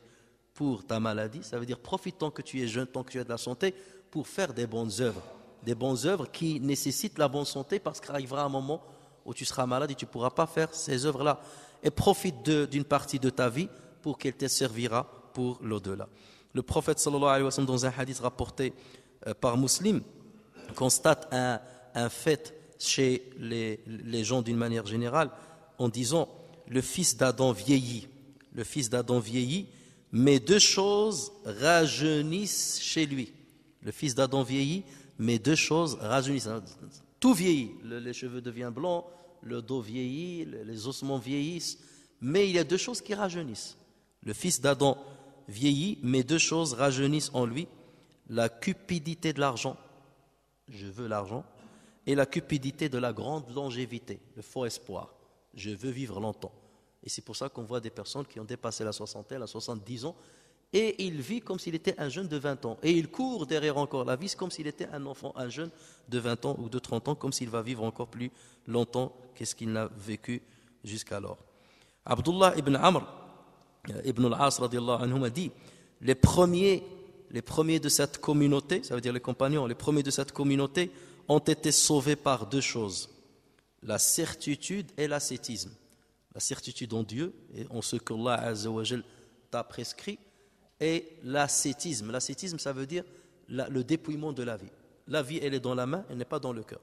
pour ta maladie, ça veut dire profite tant que tu es jeune, tant que tu as de la santé, pour faire des bonnes œuvres. Des bonnes œuvres qui nécessitent la bonne santé, parce qu'arrivera un moment où tu seras malade et tu ne pourras pas faire ces œuvres-là. Et profite d'une partie de ta vie pour qu'elle te servira pour l'au-delà. Le prophète sallallahu alayhi wa sallam, dans un hadith rapporté par Muslim, constate un fait chez les gens d'une manière générale en disant le fils d'Adam vieillit. Le fils d'Adam vieillit, mais deux choses rajeunissent chez lui. Le fils d'Adam vieillit, mais deux choses rajeunissent. Tout vieillit. Les cheveux deviennent blancs, le dos vieillit, les ossements vieillissent, mais il y a deux choses qui rajeunissent. Le fils d'Adam vieillit, mais deux choses rajeunissent en lui. La cupidité de l'argent, je veux l'argent, et la cupidité de la grande longévité, le faux espoir, je veux vivre longtemps. Et c'est pour ça qu'on voit des personnes qui ont dépassé la soixantaine, à 70 ans, et il vit comme s'il était un jeune de 20 ans. Et il court derrière encore la vie comme s'il était un enfant, un jeune de 20 ans ou de 30 ans, comme s'il va vivre encore plus longtemps qu'est-ce qu'il n'a vécu jusqu'alors. Abdullah ibn Amr, ibn al-As radiallahu anhu a dit, les premiers de cette communauté, ça veut dire les compagnons, les premiers de cette communauté ont été sauvés par deux choses, la certitude et l'ascétisme. La certitude en Dieu et en ce qu'Allah Azza wa Jal t'a prescrit, et l'ascétisme. L'ascétisme, ça veut dire le dépouillement de la vie. La vie, elle est dans la main, elle n'est pas dans le cœur.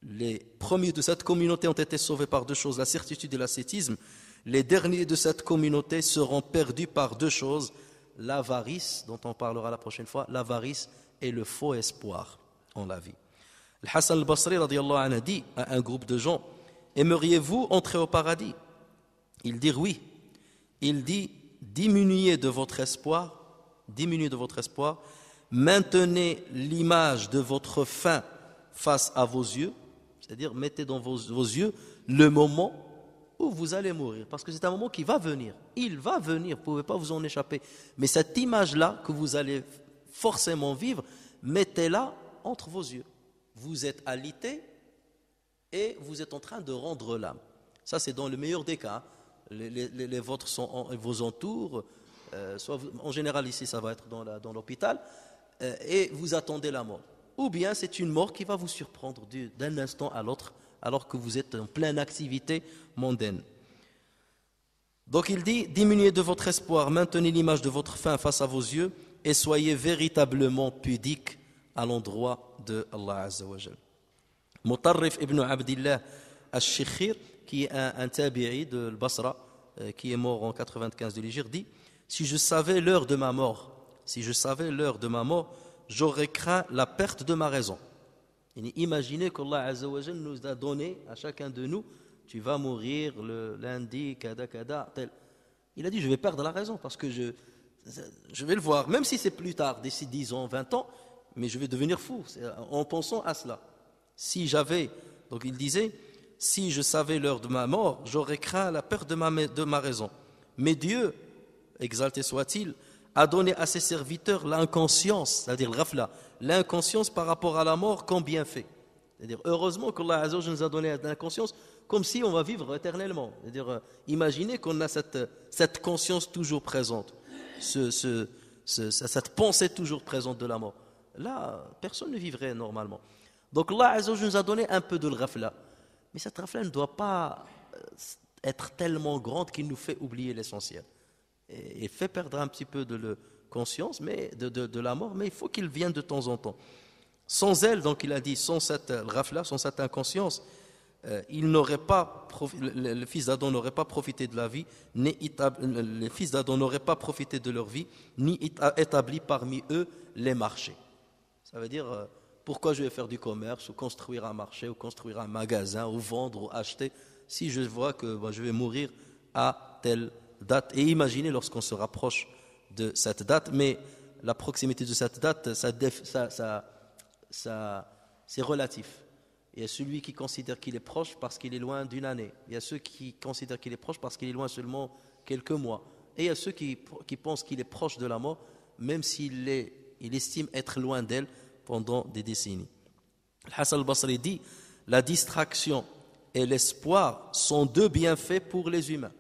Les premiers de cette communauté ont été sauvés par deux choses, la certitude et l'ascétisme. Les derniers de cette communauté seront perdus par deux choses, l'avarice, dont on parlera la prochaine fois, l'avarice et le faux espoir en la vie. Le Hassan al-Basri radiallahu anhu dit à un groupe de gens, aimeriez-vous entrer au paradis? Ils dirent oui. Il dit, diminuez de votre espoir, maintenez l'image de votre faim face à vos yeux, c'est-à-dire mettez dans vos yeux le moment où vous allez mourir, parce que c'est un moment qui va venir, il va venir, vous ne pouvez pas vous en échapper, mais cette image-là que vous allez forcément vivre, mettez-la entre vos yeux. Vous êtes alité et vous êtes en train de rendre l'âme. Ça, c'est dans le meilleur des cas. Les vôtres vous entourent. En général, ici, ça va être dans l'hôpital. Et vous attendez la mort. Ou bien, c'est une mort qui va vous surprendre d'un instant à l'autre, alors que vous êtes en pleine activité mondaine. Donc, il dit, diminuez de votre espoir, maintenez l'image de votre faim face à vos yeux, et soyez véritablement pudiques à l'endroit de Allah Azza wa Jal. Mutarrif ibn Abdillah al-Shikhir, qui est un tabi'i de Basra, qui est mort en 95 de l'Hégire, dit, si je savais l'heure de ma mort, j'aurais craint la perte de ma raison. Imaginez qu'Allah Azza wa Jal nous a donné à chacun de nous, tu vas mourir le lundi, kada, tel. Il a dit, je vais perdre la raison parce que je vais le voir, même si c'est plus tard, d'ici 10 ans, 20 ans, mais je vais devenir fou en pensant à cela. Donc il disait, si je savais l'heure de ma mort, j'aurais craint la perte de ma raison. Mais Dieu, exalté soit-il, a donné à ses serviteurs l'inconscience, c'est-à-dire le ghafla, l'inconscience par rapport à la mort comme bienfait. C'est-à-dire, heureusement qu'Allah Azza wa Jalla nous a donné l'inconscience comme si on va vivre éternellement. C'est-à-dire, imaginez qu'on a cette conscience toujours présente, cette pensée toujours présente de la mort. Là, personne ne vivrait normalement. Donc Allah Azza wa Jalla nous a donné un peu de ghafla. Mais cette ghafla ne doit pas être tellement grande qu'il nous fait oublier l'essentiel. Et fait perdre un petit peu de conscience mais de la mort, mais il faut qu'il vienne de temps en temps. Sans elle, donc il a dit, sans cette ghafla, sans cette inconscience, le fils d'Adam n'aurait pas profité de la vie, les fils d'Adam n'auraient pas profité de leur vie, ni établi parmi eux les marchés. Ça veut dire, pourquoi je vais faire du commerce, ou construire un marché, ou construire un magasin, ou vendre, ou acheter, si je vois que je vais mourir à telle date. Et imaginez lorsqu'on se rapproche de cette date, mais la proximité de cette date, c'est relatif. Il y a celui qui considère qu'il est proche parce qu'il est loin d'une année. Il y a ceux qui considèrent qu'il est proche parce qu'il est loin seulement quelques mois. Et il y a ceux qui pensent qu'il est proche de la mort, même s'il estime être loin d'elle pendant des décennies. Hassan al-Basri dit, la distraction et l'espoir sont deux bienfaits pour les humains.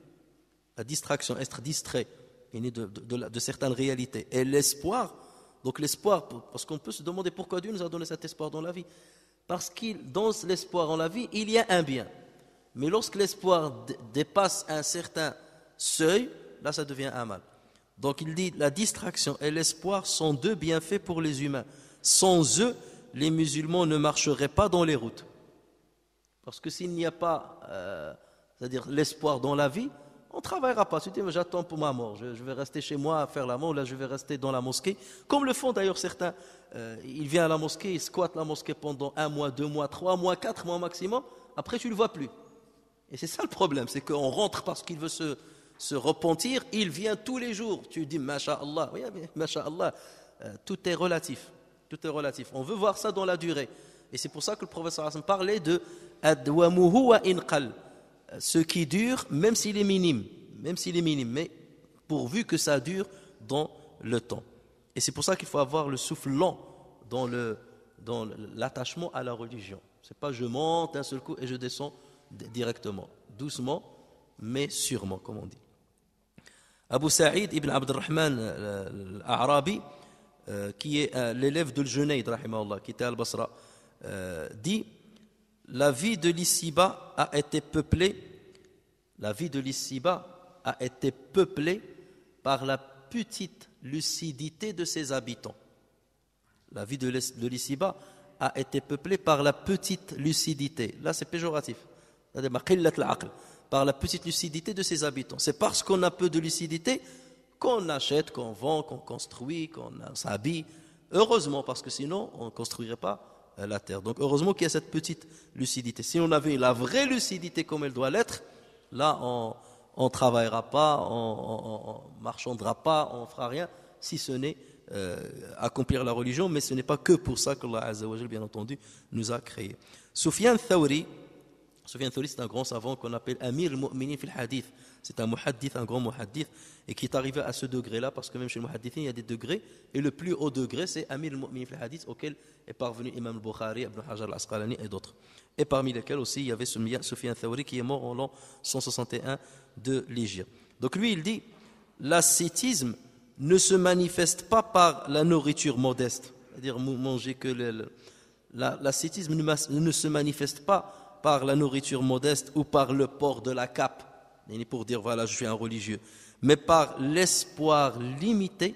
La distraction, être distrait, est né de certaines réalités. Et l'espoir, donc l'espoir, parce qu'on peut se demander pourquoi Dieu nous a donné cet espoir dans la vie. Parce que dans l'espoir en la vie, il y a un bien. Mais lorsque l'espoir dépasse un certain seuil, là ça devient un mal. Donc il dit, la distraction et l'espoir sont deux bienfaits pour les humains. Sans eux, les musulmans ne marcheraient pas dans les routes. Parce que s'il n'y a pas, c'est-à-dire l'espoir dans la vie, on ne travaillera pas. Tu dis, j'attends pour ma mort, je vais rester chez moi à faire la mort, là je vais rester dans la mosquée. Comme le font d'ailleurs certains, il vient à la mosquée, il squatte la mosquée pendant 1 mois, 2 mois, 3 mois, 4 mois maximum, après tu ne le vois plus. Et c'est ça le problème, c'est qu'on rentre parce qu'il veut se repentir, il vient tous les jours. Tu dis, Masha'Allah, oui, Masha'Allah, tout est relatif. Tout est relatif. On veut voir ça dans la durée. Et c'est pour ça que le professeur Hassan parlait de adwamuhu wa inqal. Ce qui dure, même s'il est minime, mais pourvu que ça dure dans le temps. Et c'est pour ça qu'il faut avoir le souffle lent dans l'attachement à la religion. C'est pas je monte d'un seul coup et je descends directement, doucement, mais sûrement, comme on dit. Abu Sa'id ibn Abd al-Rahman al-A'rabi, qui est l'élève de Junayd, qui était à Al-Basra, dit: la vie de l'ici-bas a été peuplée par la petite lucidité de ses habitants. La vie de l'ici-bas a été peuplée par la petite lucidité. Là, c'est péjoratif. Par la petite lucidité de ses habitants. C'est parce qu'on a peu de lucidité qu'on achète, qu'on vend, qu'on construit, qu'on s'habille. Heureusement, parce que sinon, on ne construirait pas la terre. Donc heureusement qu'il y a cette petite lucidité. Si on avait la vraie lucidité comme elle doit l'être, là on ne travaillera pas, on ne marchandera pas, on ne fera rien, si ce n'est accomplir la religion, mais ce n'est pas que pour ça qu'Allah Azza wa Jal, bien entendu, nous a créés. Sufyan Thawri, c'est un grand savant qu'on appelle Amir al-Mu'minin fil Hadith. C'est un muhaddith, un grand muhaddith, et qui est arrivé à ce degré-là, parce que même chez le muhaddithin, il y a des degrés, et le plus haut degré, c'est Amir al-Mu'minin fil Hadith, auquel est parvenu Imam al-Bukhari, Ibn Hajar al-Asqalani et d'autres. Et parmi lesquels aussi, il y avait Sufyan Thawri, qui est mort en l'an 161 de l'Hégire. Donc lui, il dit, l'ascétisme ne se manifeste pas par la nourriture modeste, c'est-à-dire manger que l'ascétisme ne se manifeste pas par la nourriture modeste ou par le port de la cape, pour dire voilà je suis un religieux, mais par l'espoir limité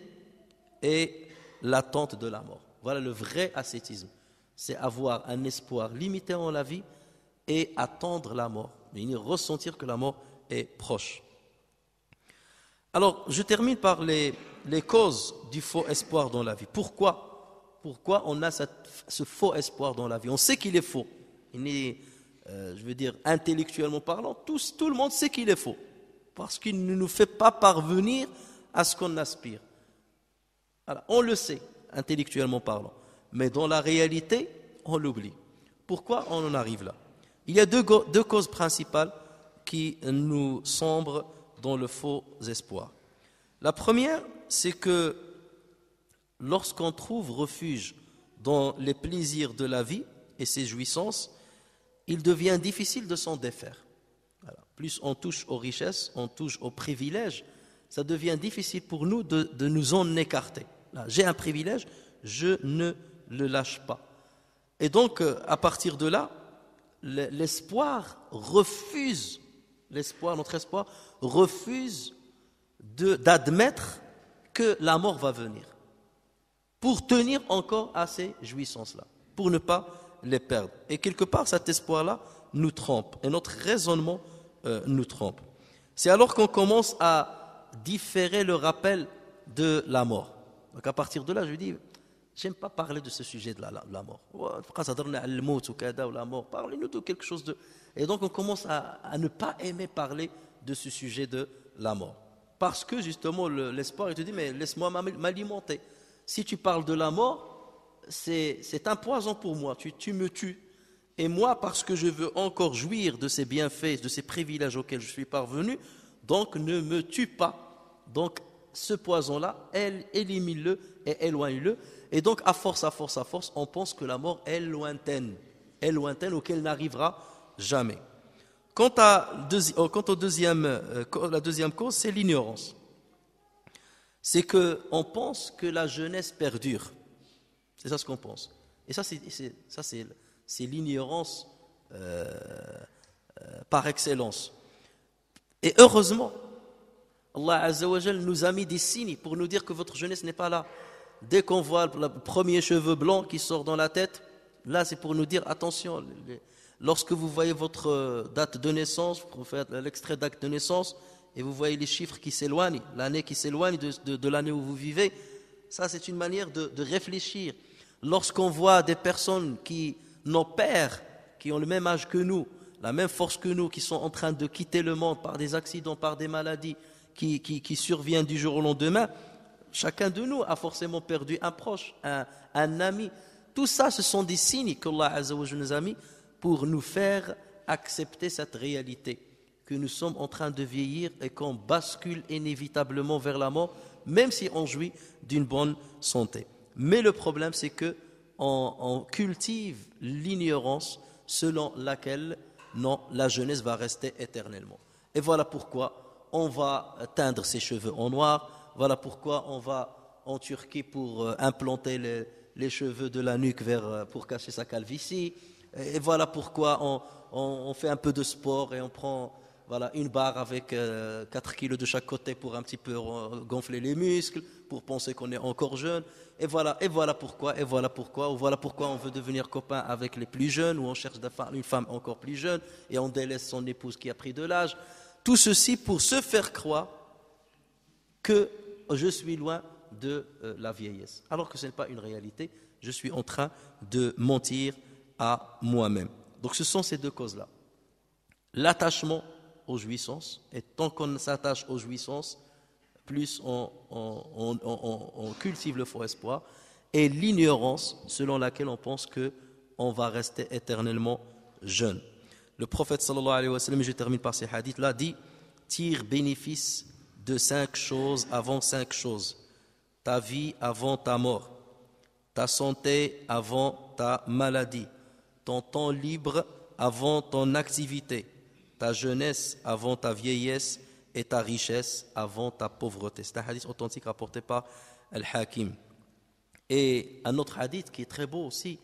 et l'attente de la mort. Voilà le vrai ascétisme, c'est avoir un espoir limité en la vie et attendre la mort, ressentir que la mort est proche. Alors je termine par les causes du faux espoir dans la vie. Pourquoi on a ce faux espoir dans la vie? On sait qu'il est faux, je veux dire, intellectuellement parlant, tout le monde sait qu'il est faux, parce qu'il ne nous fait pas parvenir à ce qu'on aspire. Alors, on le sait, intellectuellement parlant, mais dans la réalité, on l'oublie. Pourquoi on en arrive là? Il y a deux causes principales qui nous sombrent dans le faux espoir. La première, c'est que lorsqu'on trouve refuge dans les plaisirs de la vie et ses jouissances, il devient difficile de s'en défaire. Voilà. Plus on touche aux richesses, on touche aux privilèges, ça devient difficile pour nous de nous en écarter. Là, j'ai un privilège, je ne le lâche pas. Et donc, à partir de là, notre espoir refuse d'admettre que la mort va venir, pour tenir encore à ces jouissances-là, pour ne pas les perdre. Et quelque part, cet espoir-là nous trompe et notre raisonnement nous trompe. C'est alors qu'on commence à différer le rappel de la mort. Donc à partir de là, je lui dis, j'aime pas parler de ce sujet de la mort. Parlez-nous de quelque chose de... Et donc on commence à ne pas aimer parler de ce sujet de la mort. Parce que justement l'espoir, il te dit, mais laisse-moi m'alimenter. Si tu parles de la mort, c'est un poison pour moi, tu me tues. Et moi, parce que je veux encore jouir de ces bienfaits, de ces privilèges auxquels je suis parvenu, donc ne me tue pas. Donc ce poison-là, élimine-le et éloigne-le. Et donc à force, on pense que la mort est lointaine ou qu'elle n'arrivera jamais. Quant à la deuxième cause, c'est l'ignorance. C'est qu'on pense que la jeunesse perdure. C'est ça ce qu'on pense. Et ça, c'est l'ignorance par excellence. Et heureusement, Allah Azza wa Jal nous a mis des signes pour nous dire que votre jeunesse n'est pas là. Dès qu'on voit le premier cheveu blanc qui sort dans la tête, là c'est pour nous dire attention. Lorsque vous voyez votre date de naissance, vous faites l'extrait d'acte de naissance et vous voyez les chiffres qui s'éloignent, l'année qui s'éloigne de l'année où vous vivez, ça c'est une manière de réfléchir. Lorsqu'on voit des personnes nos pères, qui ont le même âge que nous, la même force que nous, qui sont en train de quitter le monde par des accidents, par des maladies qui surviennent du jour au lendemain, chacun de nous a forcément perdu un proche, un ami. Tout ça, ce sont des signes qu'Allah Azza wa Jalla nous a mis pour nous faire accepter cette réalité, que nous sommes en train de vieillir et qu'on bascule inévitablement vers la mort, même si on jouit d'une bonne santé. Mais le problème, c'est que on cultive l'ignorance selon laquelle la jeunesse va rester éternellement. Et voilà pourquoi on va teindre ses cheveux en noir, voilà pourquoi on va en Turquie pour implanter les cheveux de la nuque pour cacher sa calvitie, et voilà pourquoi on fait un peu de sport et on prend une barre avec 4 kilos de chaque côté pour un petit peu gonfler les muscles, pour penser qu'on est encore jeune. Et voilà pourquoi on veut devenir copain avec les plus jeunes, ou on cherche une femme encore plus jeune et on délaisse son épouse qui a pris de l'âge. Tout ceci pour se faire croire que je suis loin de la vieillesse. Alors que ce n'est pas une réalité, je suis en train de mentir à moi-même. Donc ce sont ces deux causes-là. L'attachement aux jouissances, et tant qu'on s'attache aux jouissances, plus on cultive le faux espoir, et l'ignorance selon laquelle on pense qu'on va rester éternellement jeune. Le prophète sallallahu alayhi wa sallam, je termine par ces hadiths-là, dit « Tire bénéfice de 5 choses avant 5 choses. Ta vie avant ta mort, ta santé avant ta maladie, ton temps libre avant ton activité, ta jeunesse avant ta vieillesse et ta richesse avant ta pauvreté. » C'est un hadith authentique rapporté par Al-Hakim. Et un autre hadith qui est très beau aussi,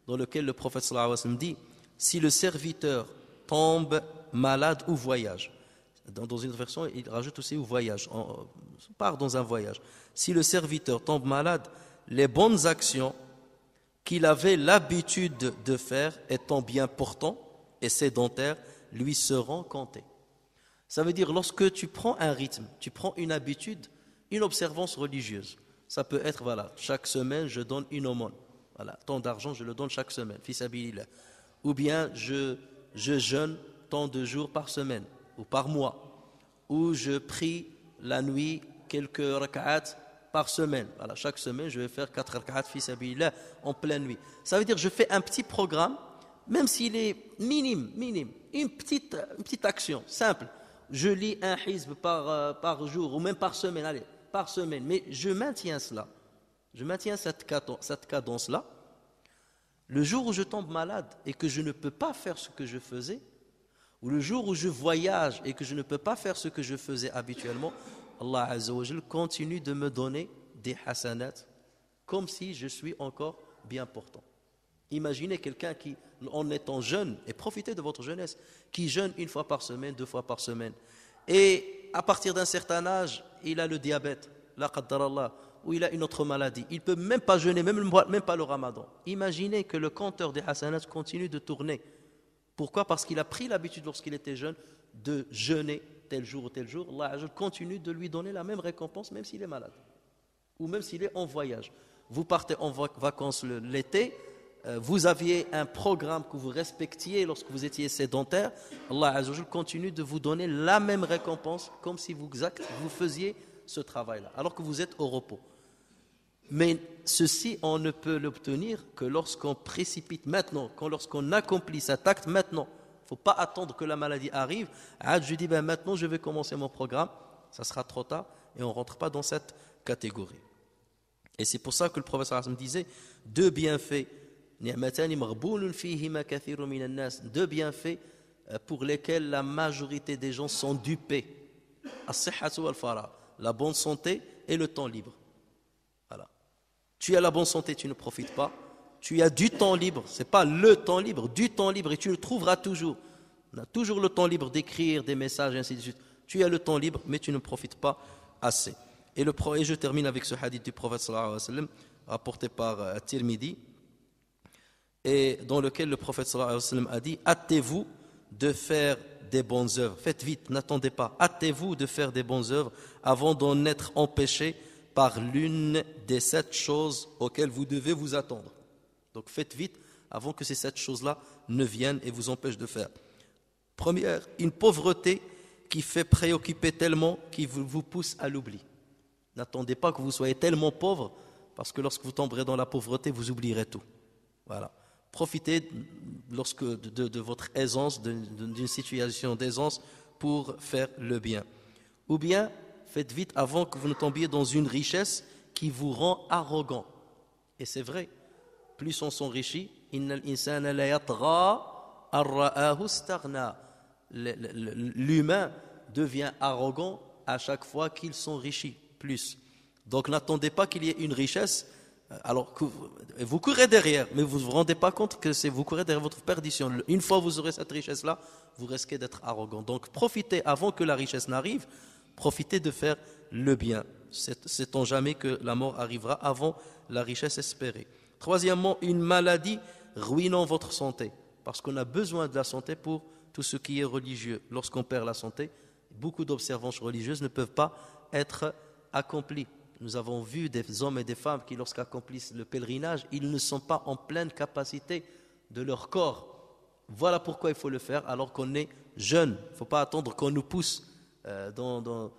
dans lequel le prophète sallallahu alayhi wa sallam dit « Si le serviteur tombe malade ou voyage », dans une autre version, il rajoute aussi « ou voyage », on part dans un voyage. Si le serviteur tombe malade, les bonnes actions qu'il avait l'habitude de faire, étant bien portant et sédentaire, lui seront comptées. Ça veut dire, lorsque tu prends un rythme, tu prends une habitude, une observance religieuse, ça peut être, chaque semaine je donne une aumône, tant d'argent je le donne chaque semaine, fi sabilillah. Ou bien je jeûne tant de jours par semaine ou par mois, ou je prie la nuit quelques rak'at par semaine. Chaque semaine je vais faire 4 rak'at fi sabilillah en pleine nuit. Ça veut dire, je fais un petit programme, même s'il est minime, une petite action simple. Je lis un hizb par jour, ou même par semaine, par semaine, mais je maintiens cela. Je maintiens cette cadence-là. Le jour où je tombe malade et que je ne peux pas faire ce que je faisais, ou le jour où je voyage et que je ne peux pas faire ce que je faisais habituellement, Allah Azza wa Jal continue de me donner des hasanat, comme si je suis encore bien portant. Imaginez quelqu'un qui, en étant jeune, et profitez de votre jeunesse, qui jeûne 1 fois par semaine, 2 fois par semaine. Et à partir d'un certain âge, il a le diabète, la qaddarallah, ou il a une autre maladie. Il ne peut même pas jeûner, même pas le ramadan. Imaginez que le compteur des hasanats continue de tourner Pourquoi? Parce qu'il a pris l'habitude lorsqu'il était jeune de jeûner tel jour ou tel jour. Allah Azza wa Jal continue de lui donner la même récompense même s'il est malade ou même s'il est en voyage. Vous partez en vacances l'été, vous aviez un programme que vous respectiez lorsque vous étiez sédentaire. Allah Azza wa Jal continue de vous donner la même récompense comme si vous faisiez ce travail-là alors que vous êtes au repos. Mais ceci, on ne peut l'obtenir que lorsqu'on précipite maintenant, lorsqu'on accomplit cet acte maintenant. Il ne faut pas attendre que la maladie arrive. Je dis, maintenant je vais commencer mon programme, ça sera trop tard et on ne rentre pas dans cette catégorie. Et c'est pour ça que le professeur me disait, deux bienfaits, deux bienfaits pour lesquels la majorité des gens sont dupés. La bonne santé et le temps libre. Voilà. Tu as la bonne santé, tu ne profites pas. Tu as du temps libre, ce n'est pas le temps libre, du temps libre et tu le trouveras toujours. On a toujours le temps libre d'écrire des messages et ainsi de suite. Tu as le temps libre mais tu ne profites pas assez. Et je termine avec ce hadith du prophète sallallahu alayhi wa sallam rapporté par Tirmidhi et dans lequel le prophète sallallahu alayhi wa sallam a dit: hâtez-vous de faire des bonnes œuvres. Faites vite, n'attendez pas. Hâtez-vous de faire des bonnes œuvres avant d'en être empêché par l'une des 7 choses auxquelles vous devez vous attendre. Donc faites vite avant que ces 7 choses-là ne viennent et vous empêchent de faire. Première, une pauvreté qui fait préoccuper tellement qu'il vous pousse à l'oubli. N'attendez pas que vous soyez tellement pauvre parce que lorsque vous tomberez dans la pauvreté, vous oublierez tout. Voilà. Profitez de votre aisance, d'une situation d'aisance pour faire le bien. Ou bien, faites vite avant que vous ne tombiez dans une richesse qui vous rend arrogant. Et c'est vrai, plus on s'enrichit, l'humain devient arrogant à chaque fois qu'il s'enrichit plus. Donc n'attendez pas qu'il y ait une richesse. Alors que vous courez derrière, mais vous ne vous rendez pas compte que vous courez derrière votre perdition. Une fois que vous aurez cette richesse-là, vous risquez d'être arrogant. Donc profitez avant que la richesse n'arrive, profitez de faire le bien. Sait-on jamais que la mort arrivera avant la richesse espérée. Troisièmement, une maladie ruinant votre santé, parce qu'on a besoin de la santé pour tout ce qui est religieux. Lorsqu'on perd la santé, beaucoup d'observances religieuses ne peuvent pas être accomplies. Nous avons vu des hommes et des femmes qui, lorsqu'ils accomplissent le pèlerinage, ils ne sont pas en pleine capacité de leur corps. Voilà pourquoi il faut le faire alors qu'on est jeune. Il ne faut pas attendre qu'on nous pousse dans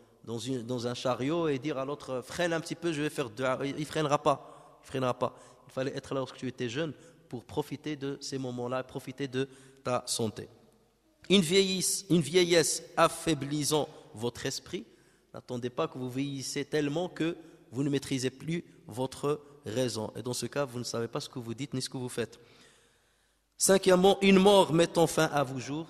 un chariot et dire à l'autre freine un petit peu, je vais faire il ne freinera pas. Il fallait être là lorsque tu étais jeune pour profiter de ces moments-là, profiter de ta santé. Une vieillesse affaiblissant votre esprit. N'attendez pas que vous vieillissez tellement que vous ne maîtrisez plus votre raison. Et dans ce cas, vous ne savez pas ce que vous dites ni ce que vous faites. Cinquièmement, une mort mettant fin à vos jours.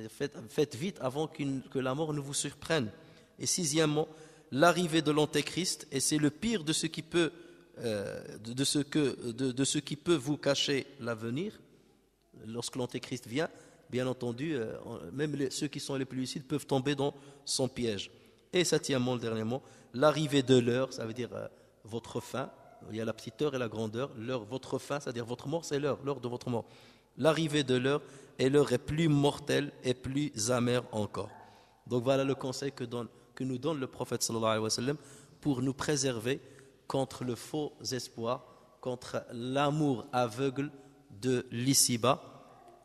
Faites vite avant que la mort ne vous surprenne. Et sixièmement, l'arrivée de l'antéchrist. Et c'est le pire de ce qui peut, de ce qui peut vous cacher l'avenir. Lorsque l'antéchrist vient, bien entendu, même ceux qui sont les plus lucides peuvent tomber dans son piège. Et septièmement, dernièrement, l'arrivée de l'heure, ça veut dire votre fin. Il y a la petite heure et la grande heure. L'heure, votre fin, c'est-à-dire votre mort, c'est l'heure de votre mort. L'arrivée de l'heure, et l'heure est plus mortelle et plus amère encore. Donc voilà le conseil que nous donne le prophète sallallahu alayhi wa sallam pour nous préserver contre le faux espoir, contre l'amour aveugle de l'ici-bas.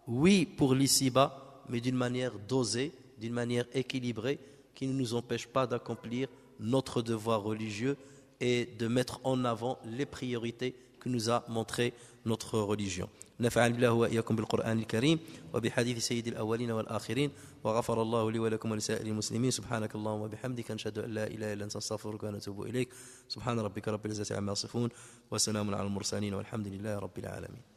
Oui, pour l'ici-bas, mais d'une manière dosée, d'une manière équilibrée, qui ne nous empêche pas d'accomplir notre devoir religieux et de mettre en avant les priorités que nous a montrées notre religion. نفعني الله وإياكم بالقرآن الكريم وبحديث سيد الأولين والآخرين وغفر الله لي ولكم ولسائر المسلمين سبحانك اللهم وبحمدك نشهد أن لا إله إلا أنت نستغفرك ونتوب إليك سبحان ربك رب العزة عما يصفون وسلام على المرسلين والحمد لله رب العالمين